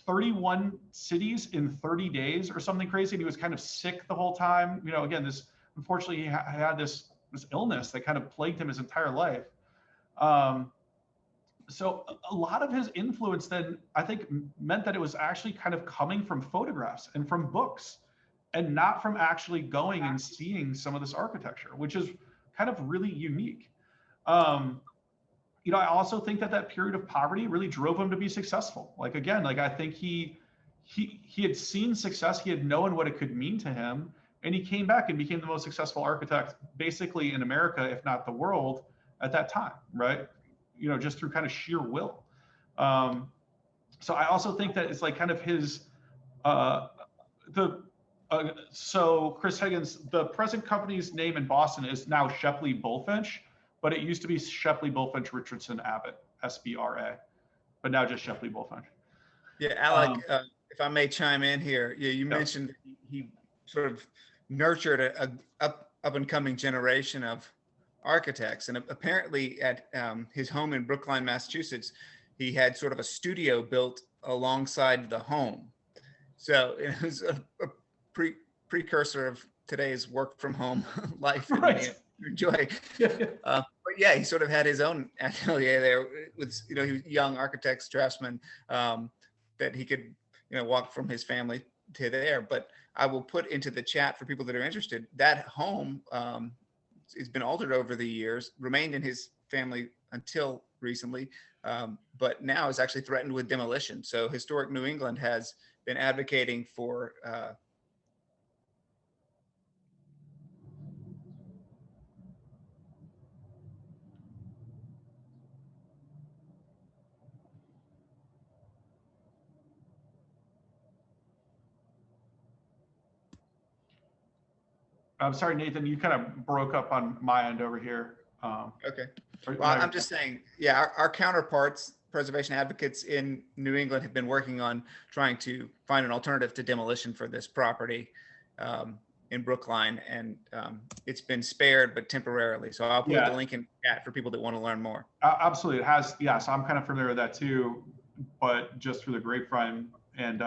31 cities in 30 days or something crazy. And he was kind of sick the whole time. Again, unfortunately, he had this illness that kind of plagued him his entire life. So a lot of his influence then, I think, meant that it was actually kind of coming from photographs and from books, and not from actually going and seeing some of this architecture, which is kind of really unique. I also think that period of poverty really drove him to be successful. Like, again, like I think he had seen success, he had known what it could mean to him, and he came back and became the most successful architect basically in America, if not the world, at that time, right? Just through kind of sheer will. So I also think that it's like kind of his, so Chris Higgins, the present company's name in Boston is now Shepley Bulfinch, but it used to be Shepley Bulfinch Richardson Abbott, SBRA, but now just Shepley Bulfinch. Yeah, Alec, if I may chime in here, you mentioned he sort of nurtured a up and coming generation of architects, and apparently at his home in Brookline, Massachusetts, he had sort of a studio built alongside the home. So it was a precursor of today's work from home life. Right. Enjoy. But yeah, he sort of had his own atelier there with, he was young architects, draftsmen, that he could, walk from his family to there. But I will put into the chat for people that are interested, that home it's been altered over the years, remained in his family until recently, but now is actually threatened with demolition. So Historic New England has been advocating for I'm sorry, Nathan, you kind of broke up on my end over here. Okay. Well, I'm just saying, yeah, our counterparts, preservation advocates in New England, have been working on trying to find an alternative to demolition for this property in Brookline, and it's been spared, but temporarily. So I'll put the link in the chat for people that want to learn more. Absolutely, it has. Yeah, so I'm kind of familiar with that too, but just through the grapevine, and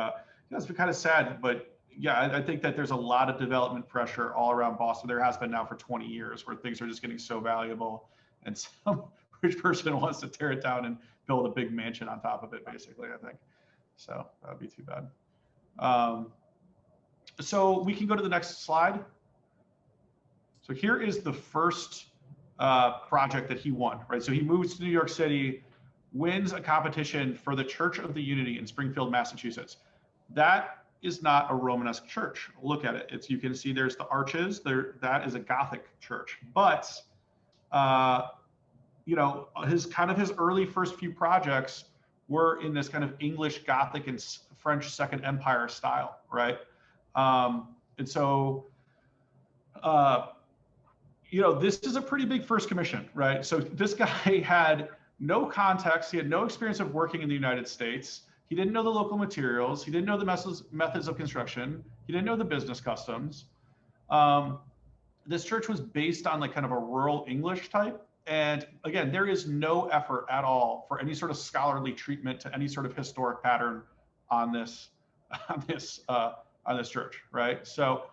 it's been kind of sad, but. Yeah, I think that there's a lot of development pressure all around Boston. There has been now for 20 years, where things are just getting so valuable, and some rich person wants to tear it down and build a big mansion on top of it, basically, I think. So that would be too bad. So we can go to the next slide. So here is the first project that he won, right? So he moves to New York City, wins a competition for the Church of the Unity in Springfield, Massachusetts. That is not a Romanesque church. Look at it. You can see there's the arches there. That is a Gothic church. But his early first few projects were in this kind of English Gothic and French Second Empire style, right? And so this is a pretty big first commission, right? So this guy had no context. He had no experience of working in the United States. He didn't know the local materials. He didn't know the methods of construction. He didn't know the business customs. This church was based on like kind of a rural English type. And again, there is no effort at all for any sort of scholarly treatment to any sort of historic pattern on this church, right? So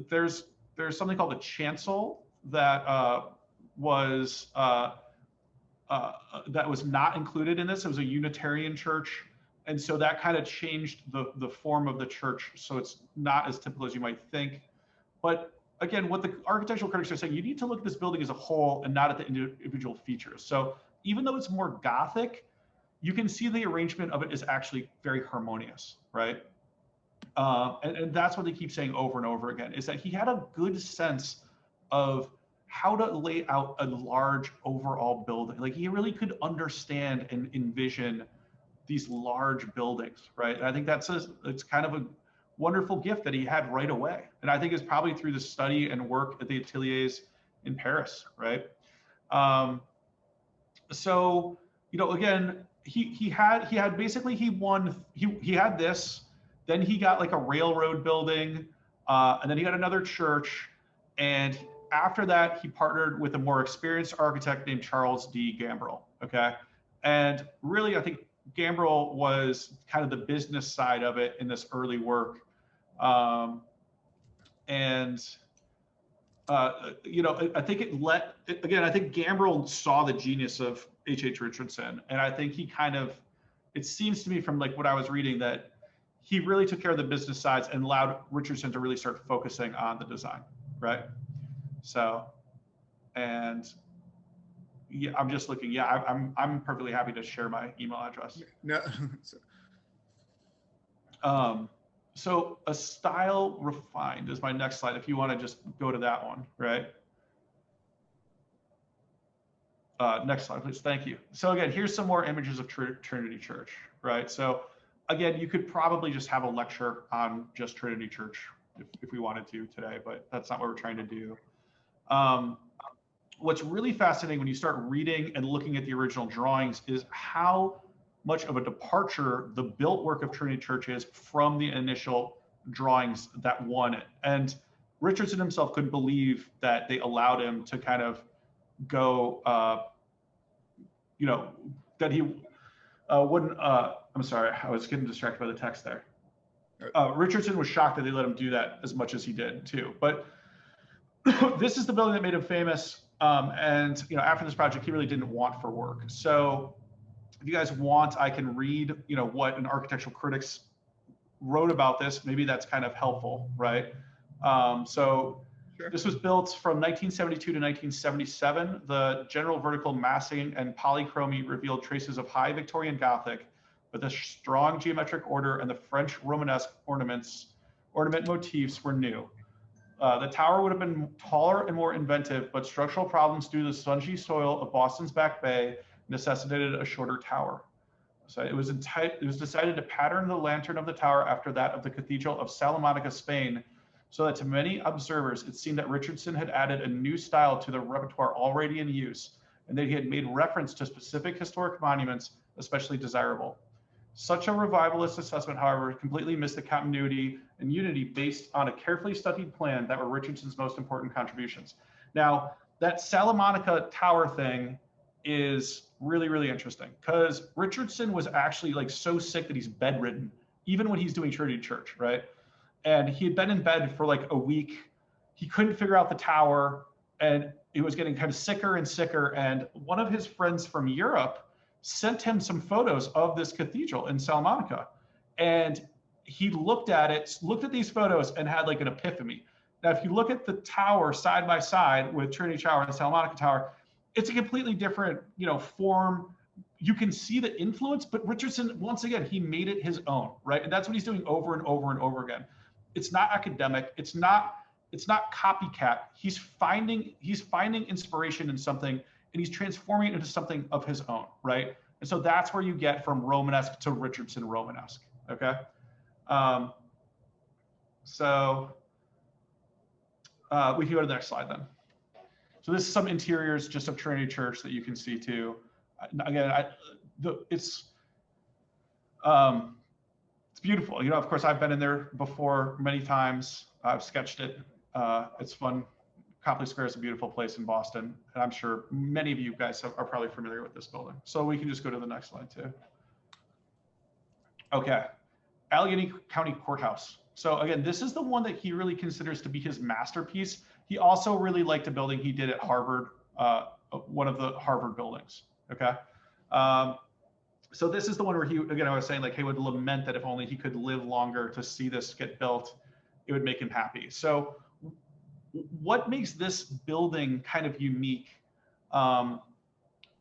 there's something called the chancel that was not included in this. It was a Unitarian church, and so that kind of changed the form of the church. So it's not as typical as you might think. But again, what the architectural critics are saying, you need to look at this building as a whole and not at the individual features. So even though it's more Gothic, you can see the arrangement of it is actually very harmonious, right? And that's what they keep saying over and over again, is that he had a good sense of how to lay out a large overall building. Like he really could understand and envision these large buildings, right? And I think it's kind of a wonderful gift that he had right away. And I think it's probably through the study and work at the ateliers in Paris, right? So, you know, again, he had this, then he got like a railroad building, and then he got another church. And after that, he partnered with a more experienced architect named Charles D. Gambrill, okay? And really, I think Gambrill was kind of the business side of it in this early work. You know, I think I think Gambrill saw the genius of H.H. Richardson. And I think he kind of, it seems to me from like what I was reading that he really took care of the business sides and allowed Richardson to really start focusing on the design, right? So, and yeah, I'm just looking. Yeah, I'm perfectly happy to share my email address. No. So a style refined is my next slide. If you want to just go to that one, right? Next slide, please. Thank you. So again, here's some more images of Trinity Church, right? So again, you could probably just have a lecture on just Trinity Church if we wanted to today, but that's not what we're trying to do. What's really fascinating when you start reading and looking at the original drawings is how much of a departure the built work of Trinity Church is from the initial drawings that won it. And Richardson himself couldn't believe that they allowed him to kind of go, you know, that he wouldn't, I'm sorry, I was getting distracted by the text there. Richardson was shocked that they let him do that as much as he did too. But this is the building that made him famous. And you know, after this project, he really didn't want for work. So if you guys want, I can read, you know, what an architectural critics wrote about this. Maybe that's kind of helpful, right? So sure. This was built from 1972 to 1977. The general vertical massing and polychromy revealed traces of high Victorian Gothic, but the strong geometric order and the French Romanesque ornament motifs were new. The tower would have been taller and more inventive, but structural problems due to the spongy soil of Boston's Back Bay necessitated a shorter tower. So it was decided to pattern the lantern of the tower after that of the Cathedral of Salamanca, Spain, so that to many observers, it seemed that Richardson had added a new style to the repertoire already in use, and that he had made reference to specific historic monuments especially desirable. Such a revivalist assessment, however, completely missed the continuity and unity based on a carefully studied plan that were Richardson's most important contributions. Now, that Salamanca tower thing is really, really interesting because Richardson was actually like so sick that he's bedridden, even when he's doing Trinity Church, right? And he had been in bed for like a week. He couldn't figure out the tower and he was getting kind of sicker and sicker. And one of his friends from Europe sent him some photos of this cathedral in Salamanca. And he looked at it, looked at these photos and had like an epiphany. Now, if you look at the tower side by side with Trinity Tower and Salamanca Tower, it's a completely different, you know, form. You can see the influence, but Richardson, once again, he made it his own, right? And that's what he's doing over and over and over again. It's not academic. It's not copycat. He's finding inspiration in something and he's transforming it into something of his own, right? And so that's where you get from Romanesque to Richardson Romanesque, okay? We can go to the next slide then. So this is some interiors just of Trinity Church that you can see too. again, it's beautiful. You know, of course, I've been in there before many times. I've sketched it. It's fun. Copley Square is a beautiful place in Boston, and I'm sure many of you guys are probably familiar with this building. So we can just go to the next slide too. Okay, Allegheny County Courthouse. So again, this is the one that he really considers to be his masterpiece. He also really liked a building he did at Harvard, one of the Harvard buildings. Okay. So this is the one where he, again, I was saying like, he would lament that if only he could live longer to see this get built, it would make him happy. So what makes this building kind of unique,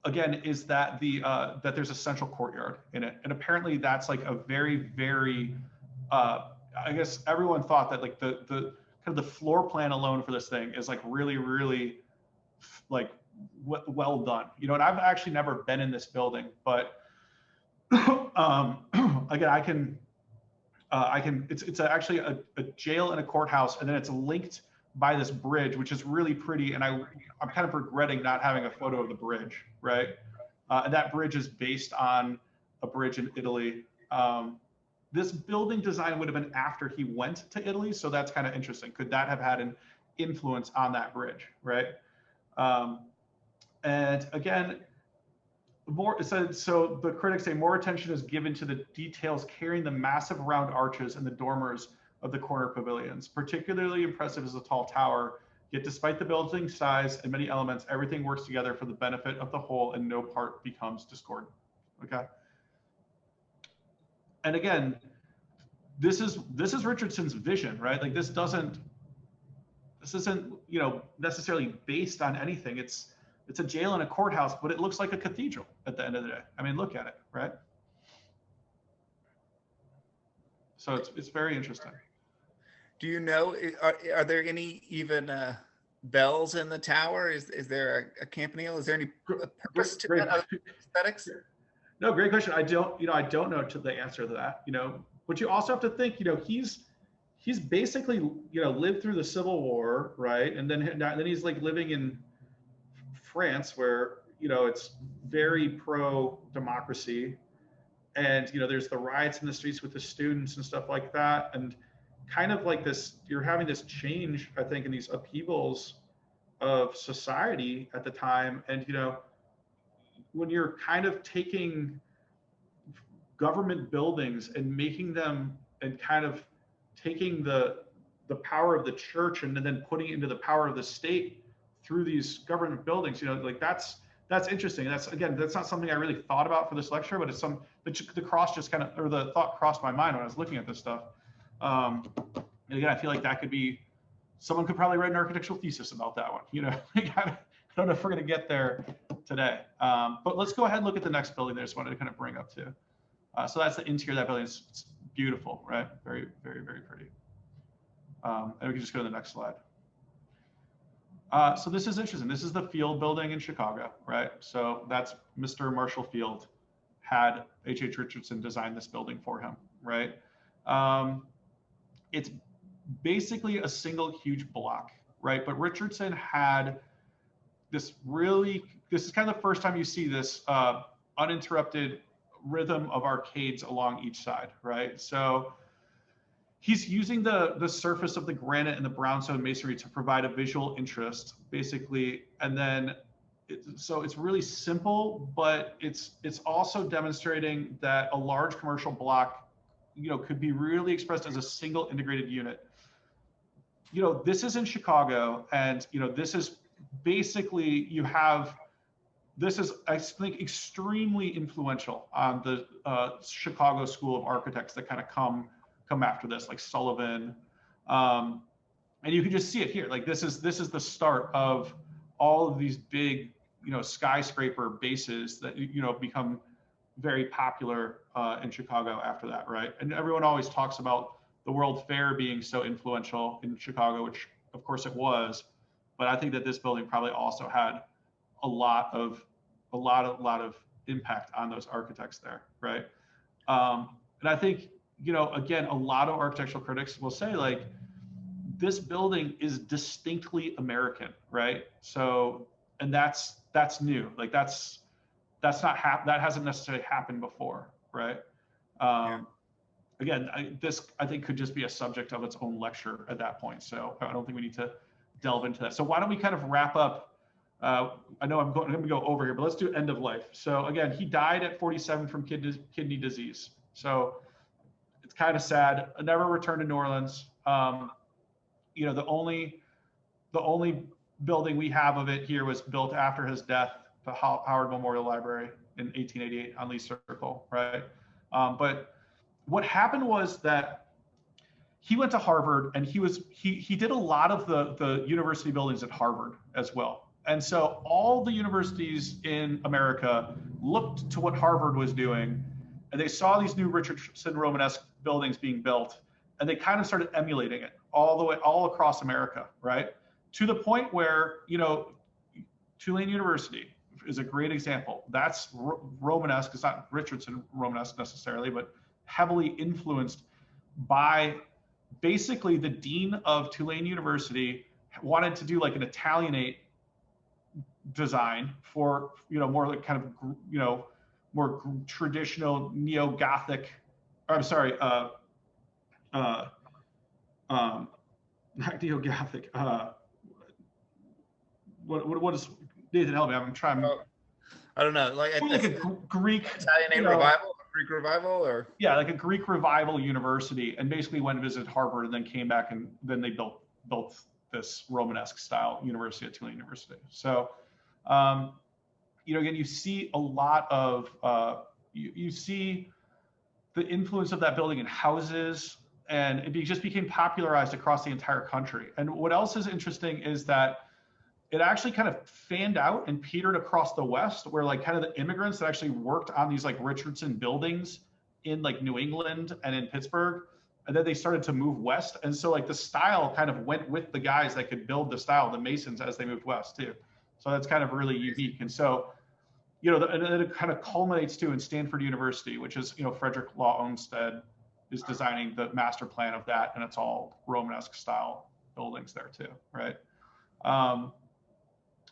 again, is that that there's a central courtyard in it. And apparently that's like a very, very, I guess everyone thought that like the kind of the floor plan alone for this thing is like really, really like well done. You know, and I've actually never been in this building, but again, it's actually a jail and a courthouse, and then it's linked by this bridge, which is really pretty. And I'm kind of regretting not having a photo of the bridge, right? And that bridge is based on a bridge in Italy. This building design would have been after he went to Italy, so that's kind of interesting. Could that have had an influence on that bridge, right? And again, so the critics say more attention is given to the details carrying the massive round arches and the dormers of the corner pavilions. Particularly impressive is the tall tower, yet despite the building's size and many elements, everything works together for the benefit of the whole and no part becomes discordant. Okay. And again, this is Richardson's vision, right? Like this isn't, you know, necessarily based on anything. It's a jail and a courthouse, but it looks like a cathedral at the end of the day. I mean, look at it, right? So it's very interesting. Do you know, are there any even bells in the tower? Is there a campanile? Is there any purpose to that other than aesthetics? No, great question. I don't know the answer to that, you know, but you also have to think, you know, he's basically, you know, lived through the Civil War, right? And then he's like living in France where, you know, it's very pro-democracy, and, you know, there's the riots in the streets with the students and stuff like that. And kind of like this, you're having this change, I think, in these upheavals of society at the time. And, you know, when you're kind of taking government buildings and making them, and kind of taking the power of the church and then putting it into the power of the state through these government buildings, you know, like that's interesting. That's not something I really thought about for this lecture, but it's the cross just kind of, or the thought crossed my mind when I was looking at this stuff. And again, I feel like that could be, someone could probably write an architectural thesis about that one, you know. I don't know if we're going to get there today, but let's go ahead and look at the next building that I just wanted to kind of bring up too. So that's the interior of that building. It's beautiful, right? Very, very, very pretty. And we can just go to the next slide. So this is interesting. This is the Field building in Chicago, right? So that's Mr. Marshall Field had H.H. Richardson design this building for him, right? It's basically a single huge block, right? But Richardson had this is kind of the first time you see this uninterrupted rhythm of arcades along each side, right? So he's using the surface of the granite and the brownstone masonry to provide a visual interest, basically. And then, so it's really simple, but it's also demonstrating that a large commercial block, you know, could be really expressed as a single integrated unit. You know, this is in Chicago, and, you know, this is basically, this is, I think, extremely influential on the Chicago School of Architects that kind of come after this, like Sullivan, and you can just see it here. Like this is the start of all of these big, you know, skyscraper bases that, you know, become very popular in Chicago after that, right? And everyone always talks about the World Fair being so influential in Chicago, which of course it was, but I think that this building probably also had a lot of impact on those architects there, right? And I think, you know, again, a lot of architectural critics will say, like, this building is distinctly American, right? So, and that's new. Like, that's that hasn't necessarily happened before, right? Yeah. Again, this I think could just be a subject of its own lecture at that point. So I don't think we need to delve into that. So why don't we kind of wrap up? I know I'm going to go over here, but let's do end of life. So again, he died at 47 from kidney disease. So it's kind of sad. Never returned to New Orleans. You know, the only building we have of it here was built after his death, the Howard Memorial Library in 1888 on Lee Circle, right? But what happened was that he went to Harvard, and he did a lot of the university buildings at Harvard as well. And so all the universities in America looked to what Harvard was doing, and they saw these new Richardson Romanesque buildings being built, and they kind of started emulating it all across America, right? To the point where, you know, Tulane University is a great example. That's Romanesque. It's not Richardson Romanesque necessarily, but heavily influenced by basically the dean of Tulane University wanted to do like an Italianate design for, you know, more like kind of, you know, more traditional neo-Gothic, or I'm sorry, not neo-Gothic, what is, Nathan, help me, I'm trying. I don't know, like a Greek, Italianate revival, Greek revival, or? Yeah, like a Greek revival university, and basically went to visit Harvard and then came back, and then they built this Romanesque style university at Tulane University. So, you know, again, you see a lot of, you see the influence of that building in houses, and it just became popularized across the entire country. And what else is interesting is that it actually kind of fanned out and petered across the West, where like kind of the immigrants that actually worked on these like Richardson buildings in like New England and in Pittsburgh, and then they started to move west. And so like the style kind of went with the guys that could build the style, the Masons, as they moved west too. So that's kind of really unique. And so, you know, and then it kind of culminates too in Stanford University, which is, you know, Frederick Law Olmsted is designing the master plan of that, and it's all Romanesque style buildings there too, right?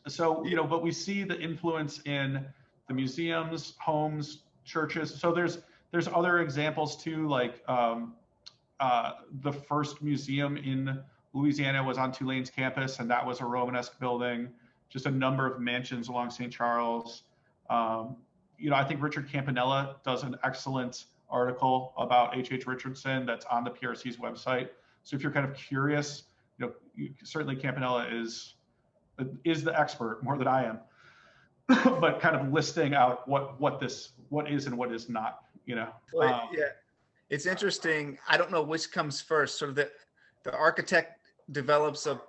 So, you know, but we see the influence in the museums, homes, churches. So there's other examples too, like the first museum in Louisiana was on Tulane's campus, and that was a Romanesque building. Just a number of mansions along St. Charles. You know, I think Richard Campanella does an excellent article about H.H. Richardson that's on the PRC's website. So if you're kind of curious, you know, certainly Campanella is the expert more than I am, but kind of listing out what is and what is not, you know. Well, yeah, it's interesting. I don't know which comes first. Sort of the architect develops a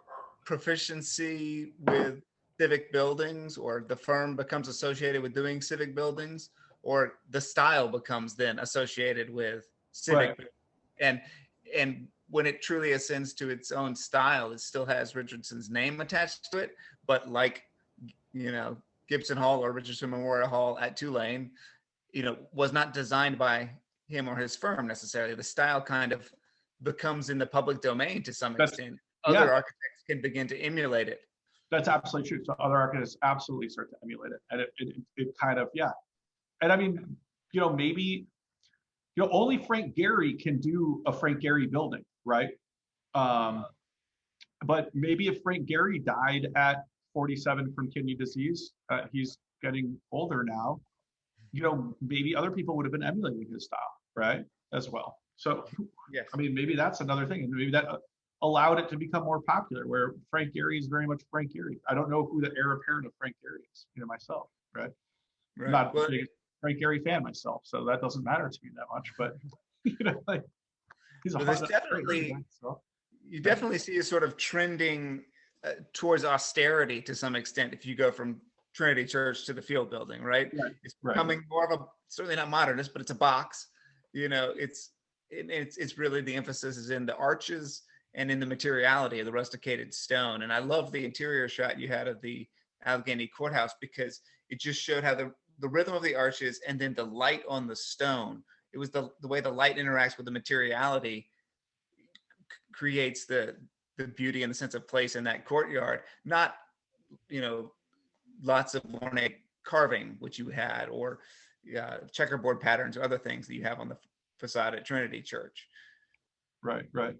proficiency with civic buildings, or the firm becomes associated with doing civic buildings, or the style becomes then associated with civic. Right. And when it truly ascends to its own style, it still has Richardson's name attached to it. But like, you know, Gibson Hall or Richardson Memorial Hall at Tulane, you know, was not designed by him or his firm necessarily. The style kind of becomes in the public domain to some extent. Other architects can begin to emulate it. That's absolutely true. So other architects absolutely start to emulate it. And it kind of, yeah. And I mean, you know, maybe, you know, only Frank Gehry can do a Frank Gehry building, right? But maybe if Frank Gehry died at 47 from kidney disease, he's getting older now, you know, maybe other people would have been emulating his style, right? As well. So, yes. I mean, maybe that's another thing. And maybe that allowed it to become more popular, where Frank Gehry is very much Frank Gehry. I don't know who the heir apparent of Frank Gehry is, you know, myself, right? I'm not a big Frank Gehry fan myself, so that doesn't matter to me that much, but, you know, like, he's a definitely, you definitely see a sort of trending towards austerity to some extent if you go from Trinity Church to the Field Building, right? It's becoming more of a, certainly not modernist, but it's a box. You know, it's really, the emphasis is in the arches and in the materiality of the rusticated stone. And I love the interior shot you had of the Allegheny Courthouse, because it just showed how the rhythm of the arches and then the light on the stone. It was the way the light interacts with the materiality creates the beauty and the sense of place in that courtyard. Not, you know, lots of ornate carving, which you had, or checkerboard patterns or other things that you have on the facade at Trinity Church. Right, right.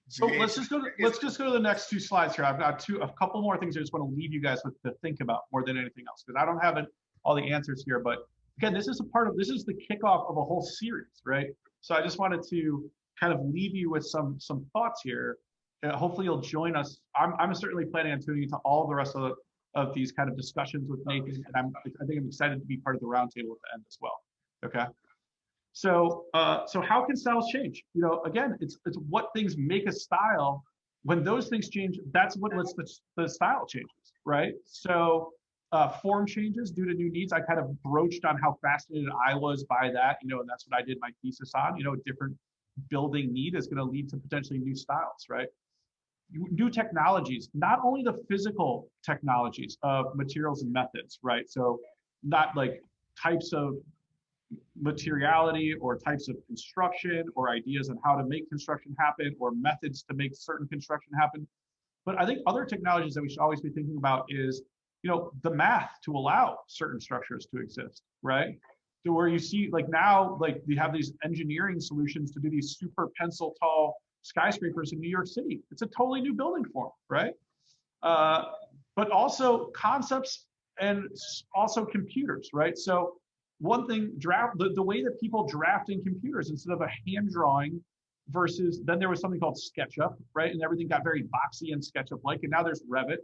So let's just go to the next two slides here. I've got a couple more things I just want to leave you guys with to think about more than anything else, because I don't have all the answers here. But again, this is the kickoff of a whole series, right? So I just wanted to kind of leave you with some thoughts here. Hopefully you'll join us. I'm certainly planning on tuning into all the rest of these kind of discussions with Nathan, and I think I'm excited to be part of the roundtable at the end as well. Okay. So how can styles change? Again, it's what things make a style. When those things change, that's what lets the style changes, right? So form changes due to new needs. I kind of broached on how fascinated I was by that, and that's what I did my thesis on. A different building need is going to lead to potentially new styles, right? New technologies, not only the physical technologies of materials and methods, right? So not like types of materiality or types of construction or ideas on how to make construction happen or methods to make certain construction happen. But I think other technologies that we should always be thinking about is, the math to allow certain structures to exist, right? To where you see now, we have these engineering solutions to do these super pencil tall skyscrapers in New York City. It's a totally new building form, right? But also concepts and also computers, right? So one thing, the way that people draft in computers instead of a hand drawing versus then there was something called SketchUp, right? And everything got very boxy and SketchUp-like, and now there's Revit.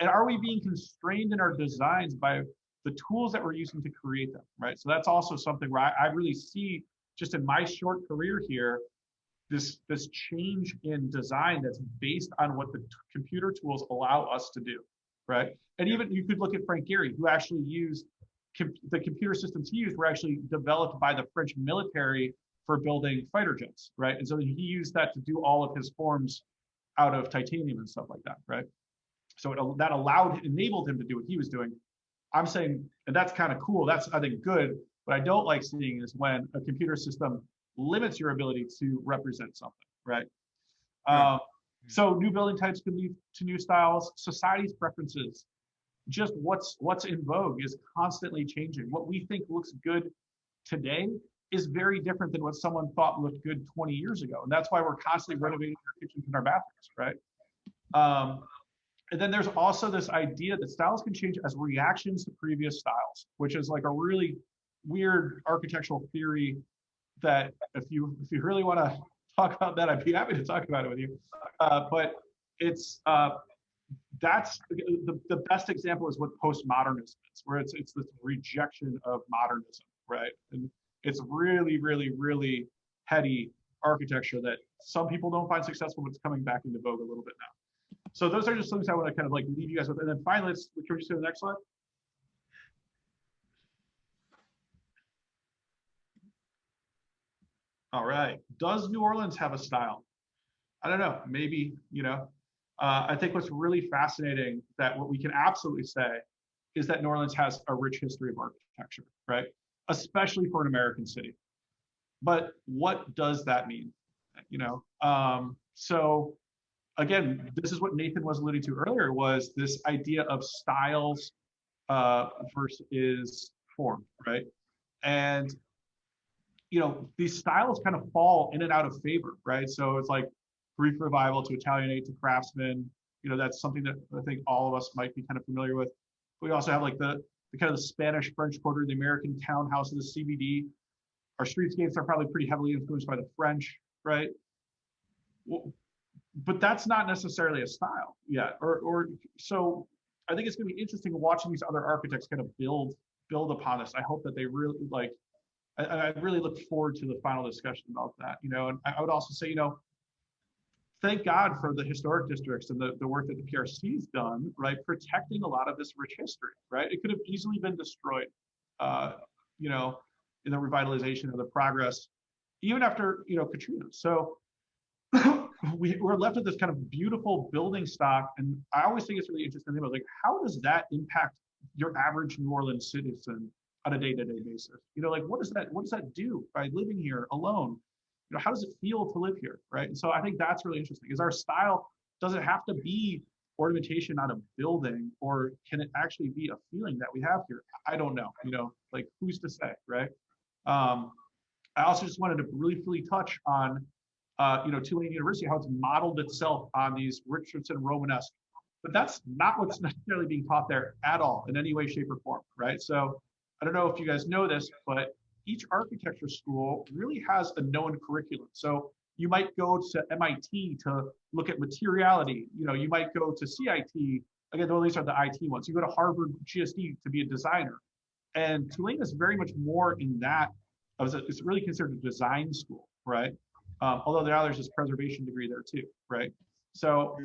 And are we being constrained in our designs by the tools that we're using to create them, right? So that's also something where I really see, just in my short career here, this change in design that's based on what the computer tools allow us to do, right? And even you could look at Frank Gehry, who actually used the computer systems he used were actually developed by the French military for building fighter jets, right? And so he used that to do all of his forms out of titanium and stuff like that, right? So that enabled him to do what he was doing. I'm saying, and that's kind of cool. That's, I think, good. What I don't like seeing is when a computer system limits your ability to represent something, right? So new building types can lead to new styles. Society's preferences, just what's in vogue is constantly changing. What we think looks good today is very different than what someone thought looked good 20 years ago. And that's why we're constantly renovating our kitchens and our bathrooms, right? And then there's also this idea that styles can change as reactions to previous styles, which is like a really weird architectural theory that if you really want to talk about that, I'd be happy to talk about it with you. But it's that's the best example is what postmodernism is, where it's this rejection of modernism, right? And it's really, really, really heady architecture that some people don't find successful, but it's coming back into vogue a little bit now. So those are just things I want to kind of leave you guys with. And then finally, can we just go to the next slide? All right. Does New Orleans have a style? I don't know. Maybe, I think what's really fascinating that what we can absolutely say is that New Orleans has a rich history of architecture, right? Especially for an American city. But what does that mean? So again, this is what Nathan was alluding to earlier, was this idea of styles versus form, right? And these styles kind of fall in and out of favor, right? So it's like Greek revival to Italianate to craftsman. That's something that I think all of us might be kind of familiar with. We also have like the kind of the Spanish French Quarter, the American townhouse, and the CBD. Our streetscapes are probably pretty heavily influenced by the French, right? Well, but that's not necessarily a style yet. Or so I think it's going to be interesting watching these other architects kind of build upon this. I hope that they really I really look forward to the final discussion about that. And I would also say, thank God for the historic districts and the work that the PRC's done, right? Protecting a lot of this rich history, right? It could have easily been destroyed, in the revitalization of the progress, even after, Katrina. So we're left with this kind of beautiful building stock. And I always think it's really interesting, like, how does that impact your average New Orleans citizen on a day-to-day basis? What does that do by living here alone? How does it feel to live here, right? And so I think that's really interesting. Is our style, does it have to be ornamentation on a building, or can it actually be a feeling that we have here? I don't know, like who's to say, right? I also just wanted to briefly touch on, Tulane University, how it's modeled itself on these Richardson Romanesque, but that's not what's necessarily being taught there at all in any way, shape, or form, right? So I don't know if you guys know this, but each architecture school really has a known curriculum. So you might go to MIT to look at materiality. You might go to CIT. Again, though these are the IT ones. You go to Harvard GSD to be a designer. And Tulane is very much more in that. It's really considered a design school, right? Although now there's this preservation degree there too, right? So,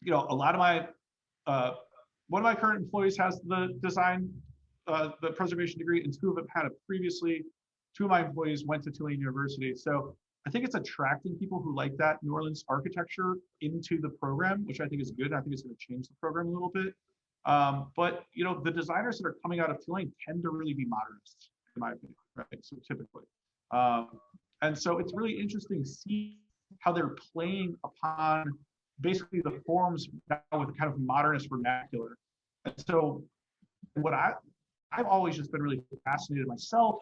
a lot of my, one of my current employees has the design, the preservation degree, and two of them had it previously. Two of my employees went to Tulane University. So I think it's attracting people who like that New Orleans architecture into the program, which I think is good. I think it's going to change the program a little bit. But the designers that are coming out of Tulane tend to really be modernists, in my opinion, right? So typically, and so it's really interesting to see how they're playing upon basically the forms now with a kind of modernist vernacular. And so what I've always just been really fascinated myself.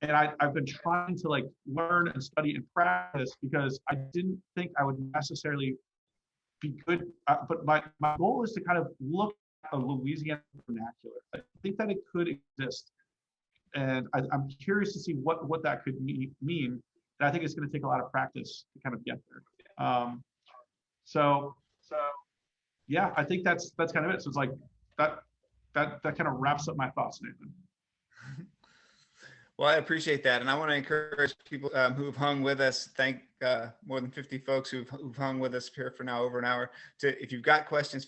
And I've been trying to like learn and study and practice, because I didn't think I would necessarily be good. But my goal is to kind of look at a Louisiana vernacular. I think that it could exist. And I'm curious to see what that could mean. And I think it's going to take a lot of practice to kind of get there. So yeah, I think that's kind of it. So it's like that kind of wraps up my thoughts, Nathan. Well, I appreciate that. And I want to encourage people who've hung with us, thank more than 50 folks who've hung with us here for now over an hour, if you've got questions,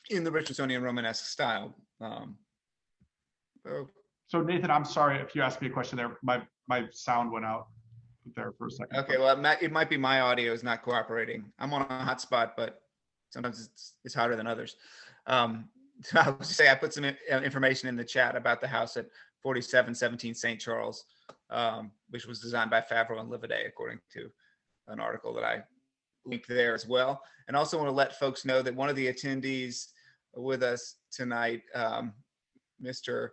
in the Richardsonian Romanesque style. So Nathan, I'm sorry if you asked me a question there. My sound went out there for a second. Okay, well, it might be my audio is not cooperating. I'm on a hotspot, but sometimes it's hotter than others. So I would say I put some information in the chat about the house at 4717 St. Charles, which was designed by Favreau and Livaday, according to an article that I linked there as well. And also want to let folks know that one of the attendees with us tonight, Mr.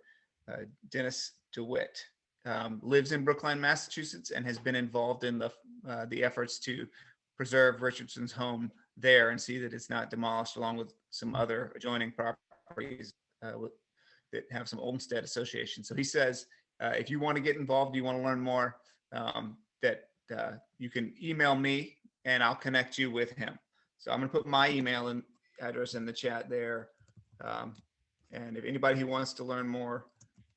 Dennis DeWitt, lives in Brookline, Massachusetts, and has been involved in the efforts to preserve Richardson's home there and see that it's not demolished, along with some other adjoining properties that have some Olmsted associations. So he says, if you want to get involved, you want to learn more, that you can email me and I'll connect you with him. So I'm going to put my email address in the chat there. And if anybody who wants to learn more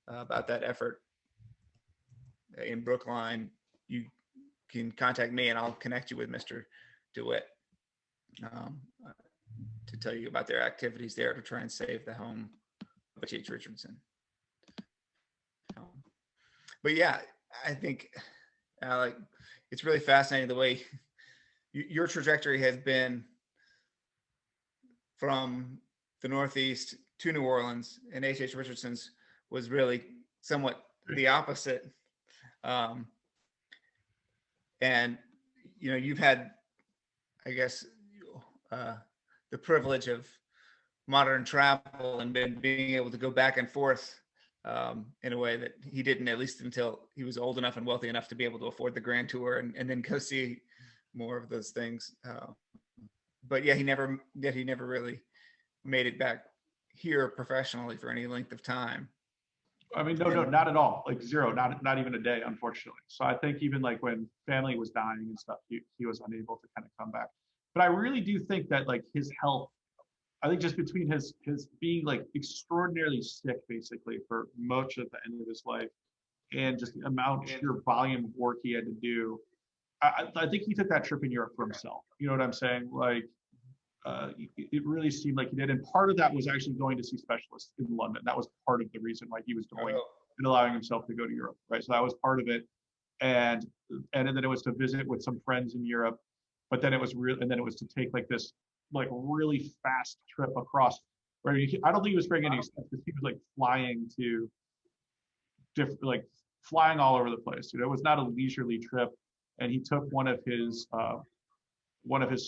about that effort in Brookline, you can contact me and I'll connect you with Mr. DeWitt to tell you about their activities there to try and save the home of H.H. Richardson. But yeah, I think, Alec, it's really fascinating the way your trajectory has been from the Northeast to New Orleans, and H.H. Richardson's was really somewhat the opposite. And you've had, I guess, the privilege of modern travel and being able to go back and forth in a way that he didn't, at least until he was old enough and wealthy enough to be able to afford the grand tour and then go see more of those things. But yeah, he never really made it back here professionally for any length of time. I mean, no, not at all. Like zero, not even a day, unfortunately. So I think even like when family was dying and stuff, he was unable to kind of come back. But I really do think that like his health, I think just between his being like extraordinarily sick basically for much of the end of his life, and just the amount, sheer volume of work he had to do, I think he took that trip in Europe for himself. You know what I'm saying? Like, it really seemed like he did. And part of that was actually going to see specialists in London. That was part of the reason why he was going and allowing himself to go to Europe, right? So that was part of it. And then it was to visit with some friends in Europe. but then it was real, and then it was to take like this like really fast trip across. Where I don't think he was bringing any stuff because he was like flying to different, like flying all over the place. You know, it was not a leisurely trip, and he took one of his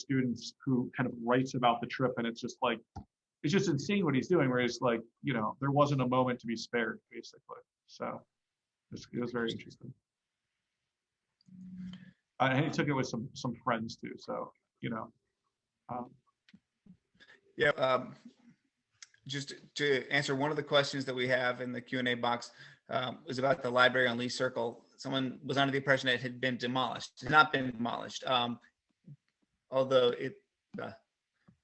students who kind of writes about the trip, and it's just like it's just insane what he's doing. Where it's like, you know, there wasn't a moment to be spared, basically. So it was very interesting. And he took it with some friends too. So, you know. Just to answer one of the questions that we have in the Q&A box was about the library on Lee Circle. Someone was under the impression it had been demolished. It has not been demolished, although it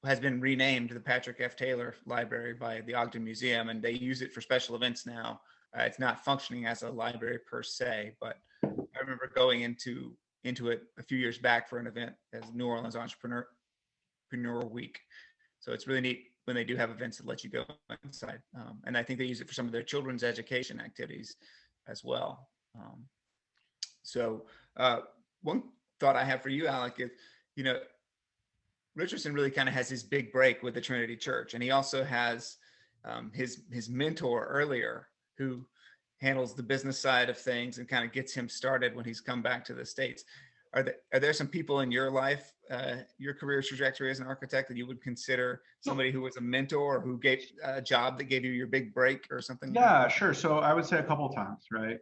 has been renamed the Patrick F. Taylor Library by the Ogden Museum, and they use it for special events now. It's not functioning as a library per se, but I remember going into it a few years back for an event as New Orleans Entrepreneur Week. So it's really neat when they do have events that let you go inside. And I think they use it for some of their children's education activities as well. So one thought I have for you, Alec, is, you know, Richardson really kind of has his big break with the Trinity Church. And he also has his mentor earlier who handles the business side of things and kind of gets him started when he's come back to the States. Are there some people in your life, your career trajectory as an architect, that you would consider somebody who was a mentor or who gave a job that gave you your big break or something? Yeah, sure. So I would say a couple of times, right?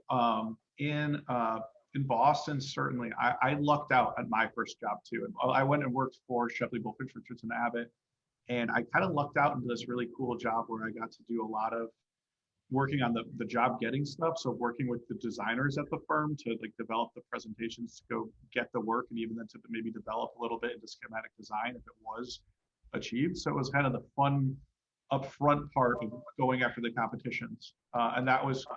In Boston, certainly, I lucked out at my first job too. And I went and worked for Shepley Bulfinch, Richardson Abbott, and I kind of lucked out into this really cool job where I got to do a lot of working on the job getting stuff. So working with the designers at the firm to like develop the presentations to go get the work, and even then to maybe develop a little bit into schematic design if it was achieved. So it was kind of the fun upfront part of going after the competitions. And that was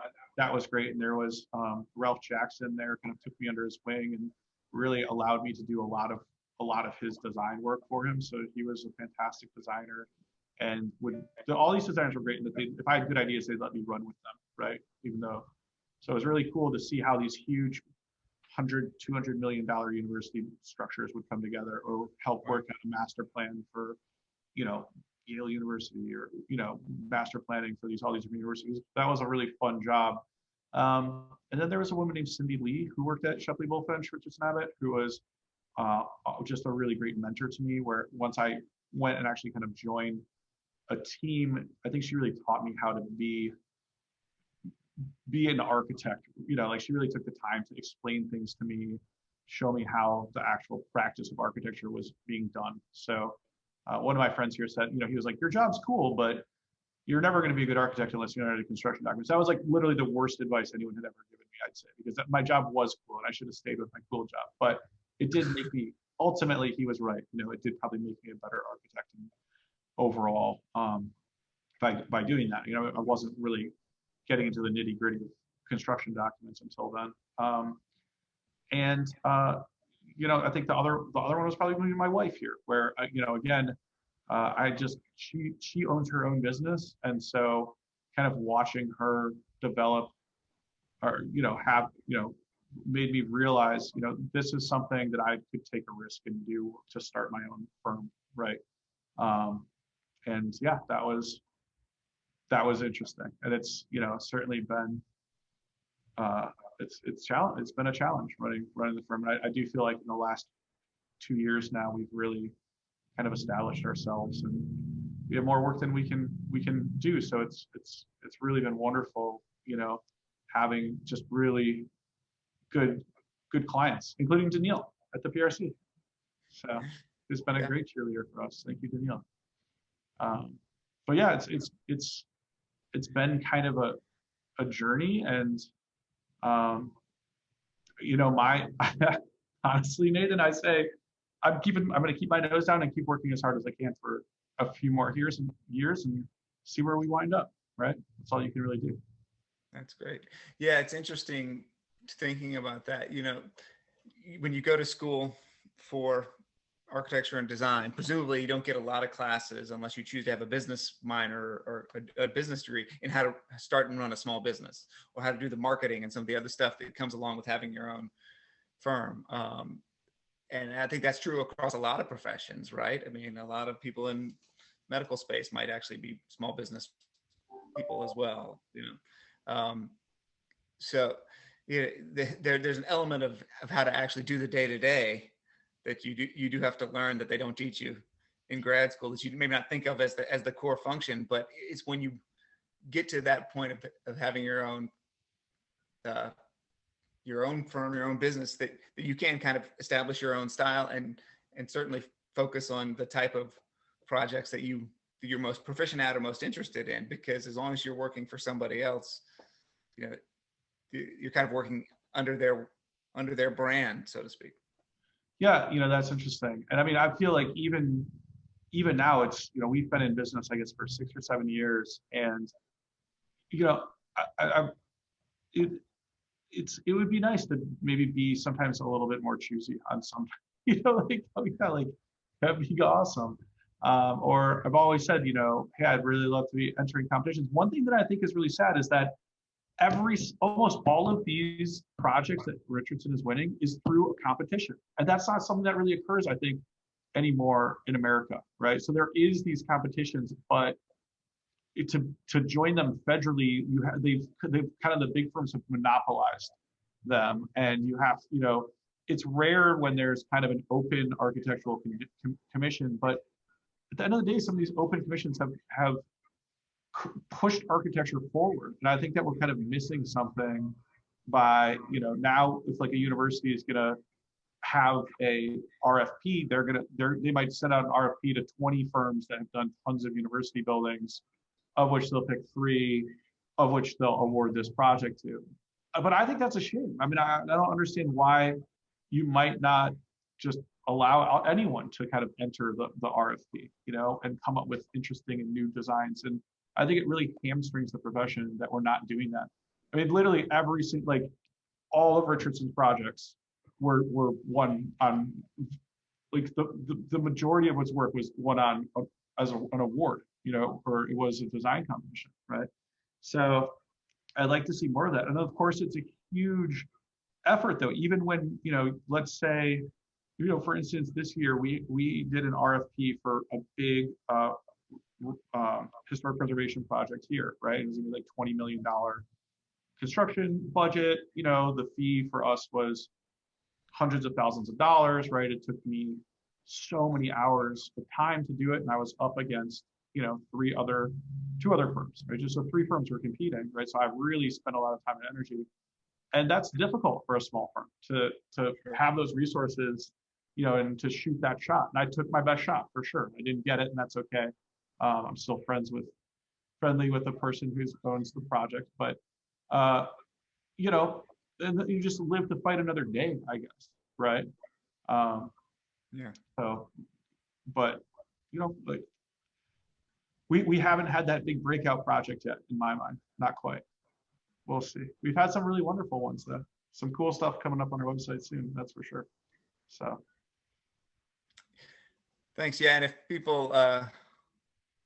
great. And there was Ralph Jackson there, kind of took me under his wing and really allowed me to do a lot of his design work for him. So he was a fantastic designer. And all these designers were great, and if I had good ideas, they'd let me run with them, right? So it was really cool to see how these huge $100-200 million university structures would come together, or help work on a master plan for, you know, Yale University, or, you know, master planning for all these universities. That was a really fun job. And then there was a woman named Cindy Lee who worked at Shepley Bulfinch, Richardson Abbott, who was just a really great mentor to me. Where once I went and actually kind of joined a team, I think she really taught me how to be an architect. You know, like she really took the time to explain things to me, show me how the actual practice of architecture was being done. So one of my friends here said, you know, he was like, your job's cool, but you're never going to be a good architect unless you know how to do construction documents. That was like literally the worst advice anyone had ever given me, I'd say, because my job was cool and I should have stayed with my cool job. But it did make me, ultimately, he was right. You know, it did probably make me a better architect overall by doing that. You know, I wasn't really getting into the nitty gritty of construction documents until then. You know, I think the other one was probably my wife here, where you know, again, she owns her own business, and so kind of watching her develop, or you know, made me realize, you know, this is something that I could take a risk and do to start my own firm, right? And yeah, that was interesting, and it's, you know, certainly been it's been a challenge running the firm. And I do feel like in the last 2 years now, we've really kind of established ourselves, and we have more work than we can do. So it's really been wonderful, you know, having just really good clients, including Danielle at the PRC. So it's been a great cheerleader for us. Thank you, Danielle. But yeah, it's been kind of a journey, and you know, honestly, Nathan, I say I'm going to keep my nose down and keep working as hard as I can for a few more years and see where we wind up, right? That's all you can really do. That's great. Yeah, it's interesting thinking about that. You know, when you go to school for architecture and design, presumably you don't get a lot of classes unless you choose to have a business minor or a business degree in how to start and run a small business, or how to do the marketing and some of the other stuff that comes along with having your own firm. and I think that's true across a lot of professions, right? I mean, a lot of people in medical space might actually be small business people as well, you know. So yeah, there's an element of how to actually do the day-to-day that you do have to learn, that they don't teach you in grad school, that you maybe not think of as the core function, but it's when you get to that point of having your own firm, your own business, that you can kind of establish your own style and certainly focus on the type of projects that you're most proficient at or most interested in, because as long as you're working for somebody else, you know, you're kind of working under their brand, so to speak. Yeah, that's interesting. And I mean, I feel like even now, it's, we've been in business, I guess, for 6 or 7 years, and it would be nice to maybe be sometimes a little bit more choosy on some, like, oh yeah, like that'd be awesome. Or I've always said, hey, I'd really love to be entering competitions. One thing that I think is really sad is that almost all of these projects that Richardson is winning is through a competition. And that's not something that really occurs, I think, anymore in America, right? So there is these competitions, but to join them federally, they've kind of, the big firms have monopolized them, and you have, it's rare when there's kind of an open architectural commission, but at the end of the day, some of these open commissions have pushed architecture forward, and I think that we're kind of missing something by, now if like a university is going to have a RFP, they might send out an RFP to 20 firms that have done tons of university buildings, of which they'll pick 3, of which they'll award this project to. But I think that's a shame. I mean, I don't understand why you might not just allow anyone to kind of enter the RFP, and come up with interesting and new designs. And I think it really hamstrings the profession that we're not doing that. I mean, literally every single, like, all of Richardson's projects were won on, like, the majority of its work was won on as an award, or it was a design competition, right? So I'd like to see more of that. And of course, it's a huge effort, though. Even when, let's say, for instance, this year we did an RFP for a big historic preservation project here, right? It was gonna be like $20 million construction budget. The fee for us was hundreds of thousands of dollars, right? It took me so many hours of time to do it, and I was up against, two other firms, right? Just so 3 firms were competing, right? So I really spent a lot of time and energy, and that's difficult for a small firm to have those resources, and to shoot that shot. And I took my best shot for sure. I didn't get it, and that's okay. I'm still friendly with the person who owns the project, but and you just live to fight another day, I guess, right? Yeah. So, but like we haven't had that big breakout project yet, in my mind. Not quite. We'll see. We've had some really wonderful ones, though. Some cool stuff coming up on our website soon. That's for sure. So. Thanks. Yeah, and if people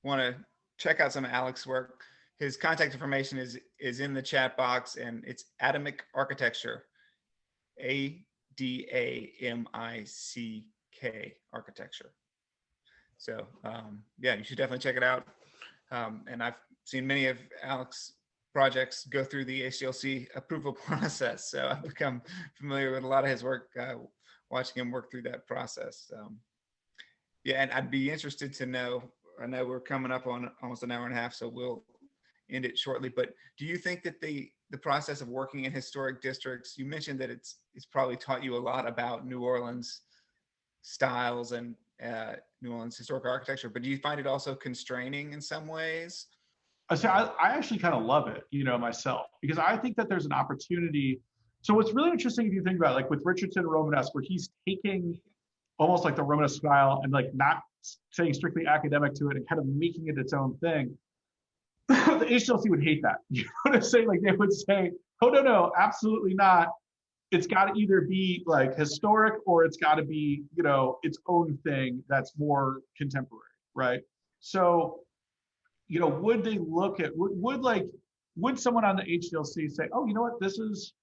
want to check out some of Alec's work, his contact information is in the chat box, and it's Adamick Architecture, ADAMICK Architecture. So yeah, you should definitely check it out. And I've seen many of Alec's projects go through the HDLC approval process, so I've become familiar with a lot of his work, watching him work through that process. Yeah, and I'd be interested to know, I know we're coming up on almost an hour and a half, so we'll end it shortly, but do you think that the process of working in historic districts, you mentioned that it's probably taught you a lot about New Orleans styles and New Orleans historic architecture, but do you find it also constraining in some ways? So I actually kind of love it, myself, because I think that there's an opportunity. So what's really interesting, if you think about it, like with Richardson Romanesque, where he's taking almost like the Romanesque style and like not saying strictly academic to it and kind of making it its own thing. The HLC would hate that. You know what I'm saying? Like they would say, oh, no, absolutely not. It's got to either be like historic or it's got to be, its own thing that's more contemporary, right? So, would they look at, would someone on the HDLC say, oh, you know what, this is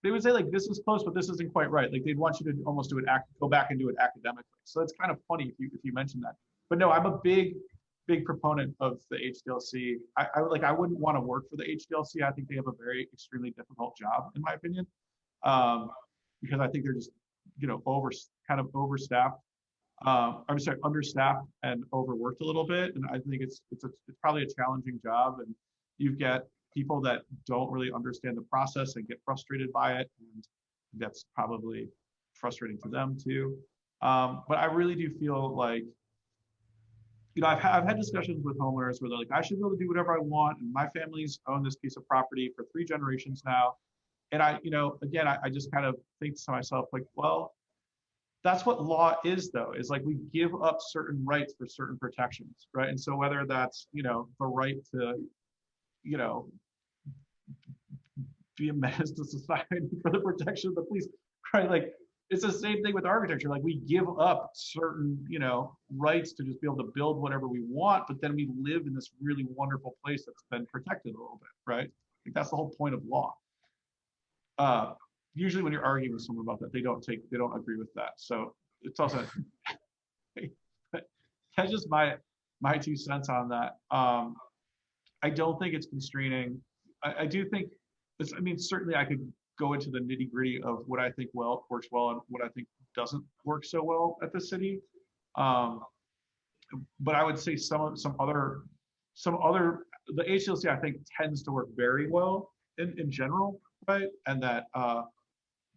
they would say like, this is close, but this isn't quite right. Like they'd want you to almost do it, go back and do it academically. So it's kind of funny if you mention that. But no, I'm a big proponent of the HDLC. I wouldn't want to work for the HDLC. I think they have a very extremely difficult job, in my opinion, because I think they're just, you know, kind of overstaffed. I'm sorry, understaffed and overworked a little bit. And I think it's probably a challenging job. And you get people that don't really understand the process and get frustrated by it. And that's probably frustrating to them too. But I really do feel like, you know, I've had discussions with homeowners where they're like, I should be able to do whatever I want. And my family's owned this piece of property for 3 generations now. And I, you know, again, I just kind of think to myself like, well, that's what law is though, is like we give up certain rights for certain protections, right? And so whether that's, you know, the right to, you know, be a menace to society for the protection of the police, right? Like, it's the same thing with architecture. Like we give up certain, you know, rights to just be able to build whatever we want, but then we live in this really wonderful place that's been protected a little bit, right? I think that's the whole point of law. Usually when you're arguing with someone about that, they don't agree with that. So it's also, that's just my 2 cents on that. I don't think it's constraining. I do think, I mean, certainly I could go into the nitty gritty of what I think works well and what I think doesn't work so well at the city. But I would say some other, the HLC I think tends to work very well in general, right? And that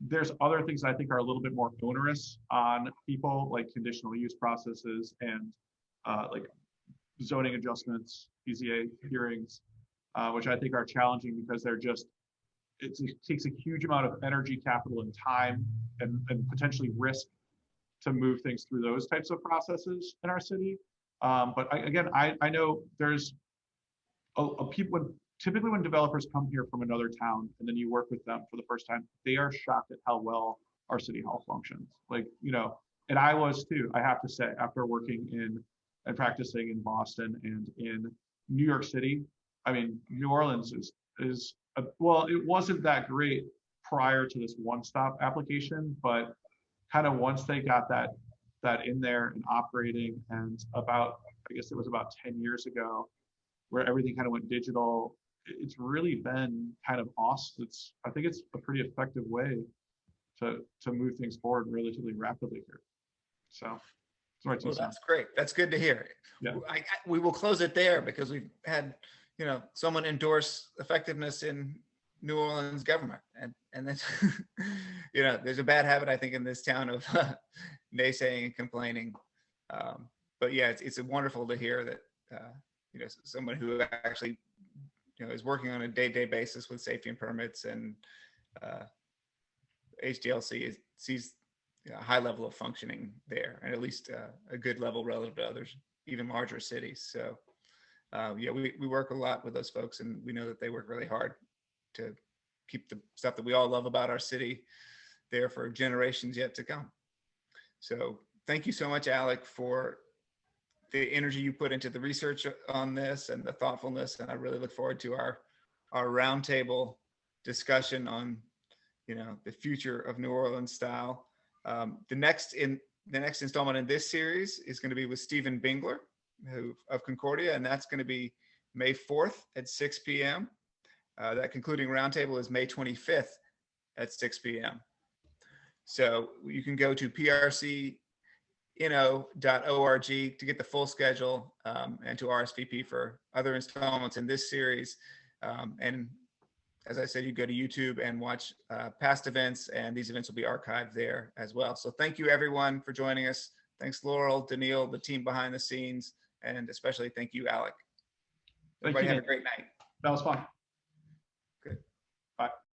there's other things I think are a little bit more onerous on people, like conditional use processes and like zoning adjustments, BZA hearings, which I think are challenging because they're just, it takes a huge amount of energy, capital, and time, and potentially risk to move things through those types of processes in our city. But I know there's typically when developers come here from another town and then you work with them for the first time, they are shocked at how well our city hall functions. Like, you know, and I was too, I have to say, after working in and practicing in Boston and in New York City. I mean, New Orleans is well, it wasn't that great prior to this one-stop application, but kind of once they got that in there and operating, and about, I guess it was about 10 years ago, where everything kind of went digital, it's really been kind of awesome. I think it's a pretty effective way to move things forward relatively rapidly here. So, well, that's great. That's good to hear. Yeah. We will close it there because we've had, you know, someone endorse effectiveness in New Orleans government, and that's, you know, there's a bad habit I think in this town of naysaying and complaining. But yeah, it's wonderful to hear that you know, someone who actually, you know, is working on a day-to-day basis with safety and permits and HDLC sees a high level of functioning there, and at least a good level relative to others, even larger cities. So yeah, we work a lot with those folks, and we know that they work really hard to keep the stuff that we all love about our city there for generations yet to come. So thank you so much, Alec, for the energy you put into the research on this and the thoughtfulness. And I really look forward to our roundtable discussion on, you know, the future of New Orleans style. The next installment in this series is going to be with Stephen Bingler, of Concordia, and that's going to be May 4th at 6 p.m. That concluding roundtable is May 25th at 6 p.m. So you can go to prcno.org to get the full schedule and to RSVP for other installments in this series. And as I said, you go to YouTube and watch past events, and these events will be archived there as well. So thank you everyone for joining us. Thanks Laurel, Daniil, the team behind the scenes, and especially thank you, Alec. Everybody have a great night. That was fun. Good. Bye.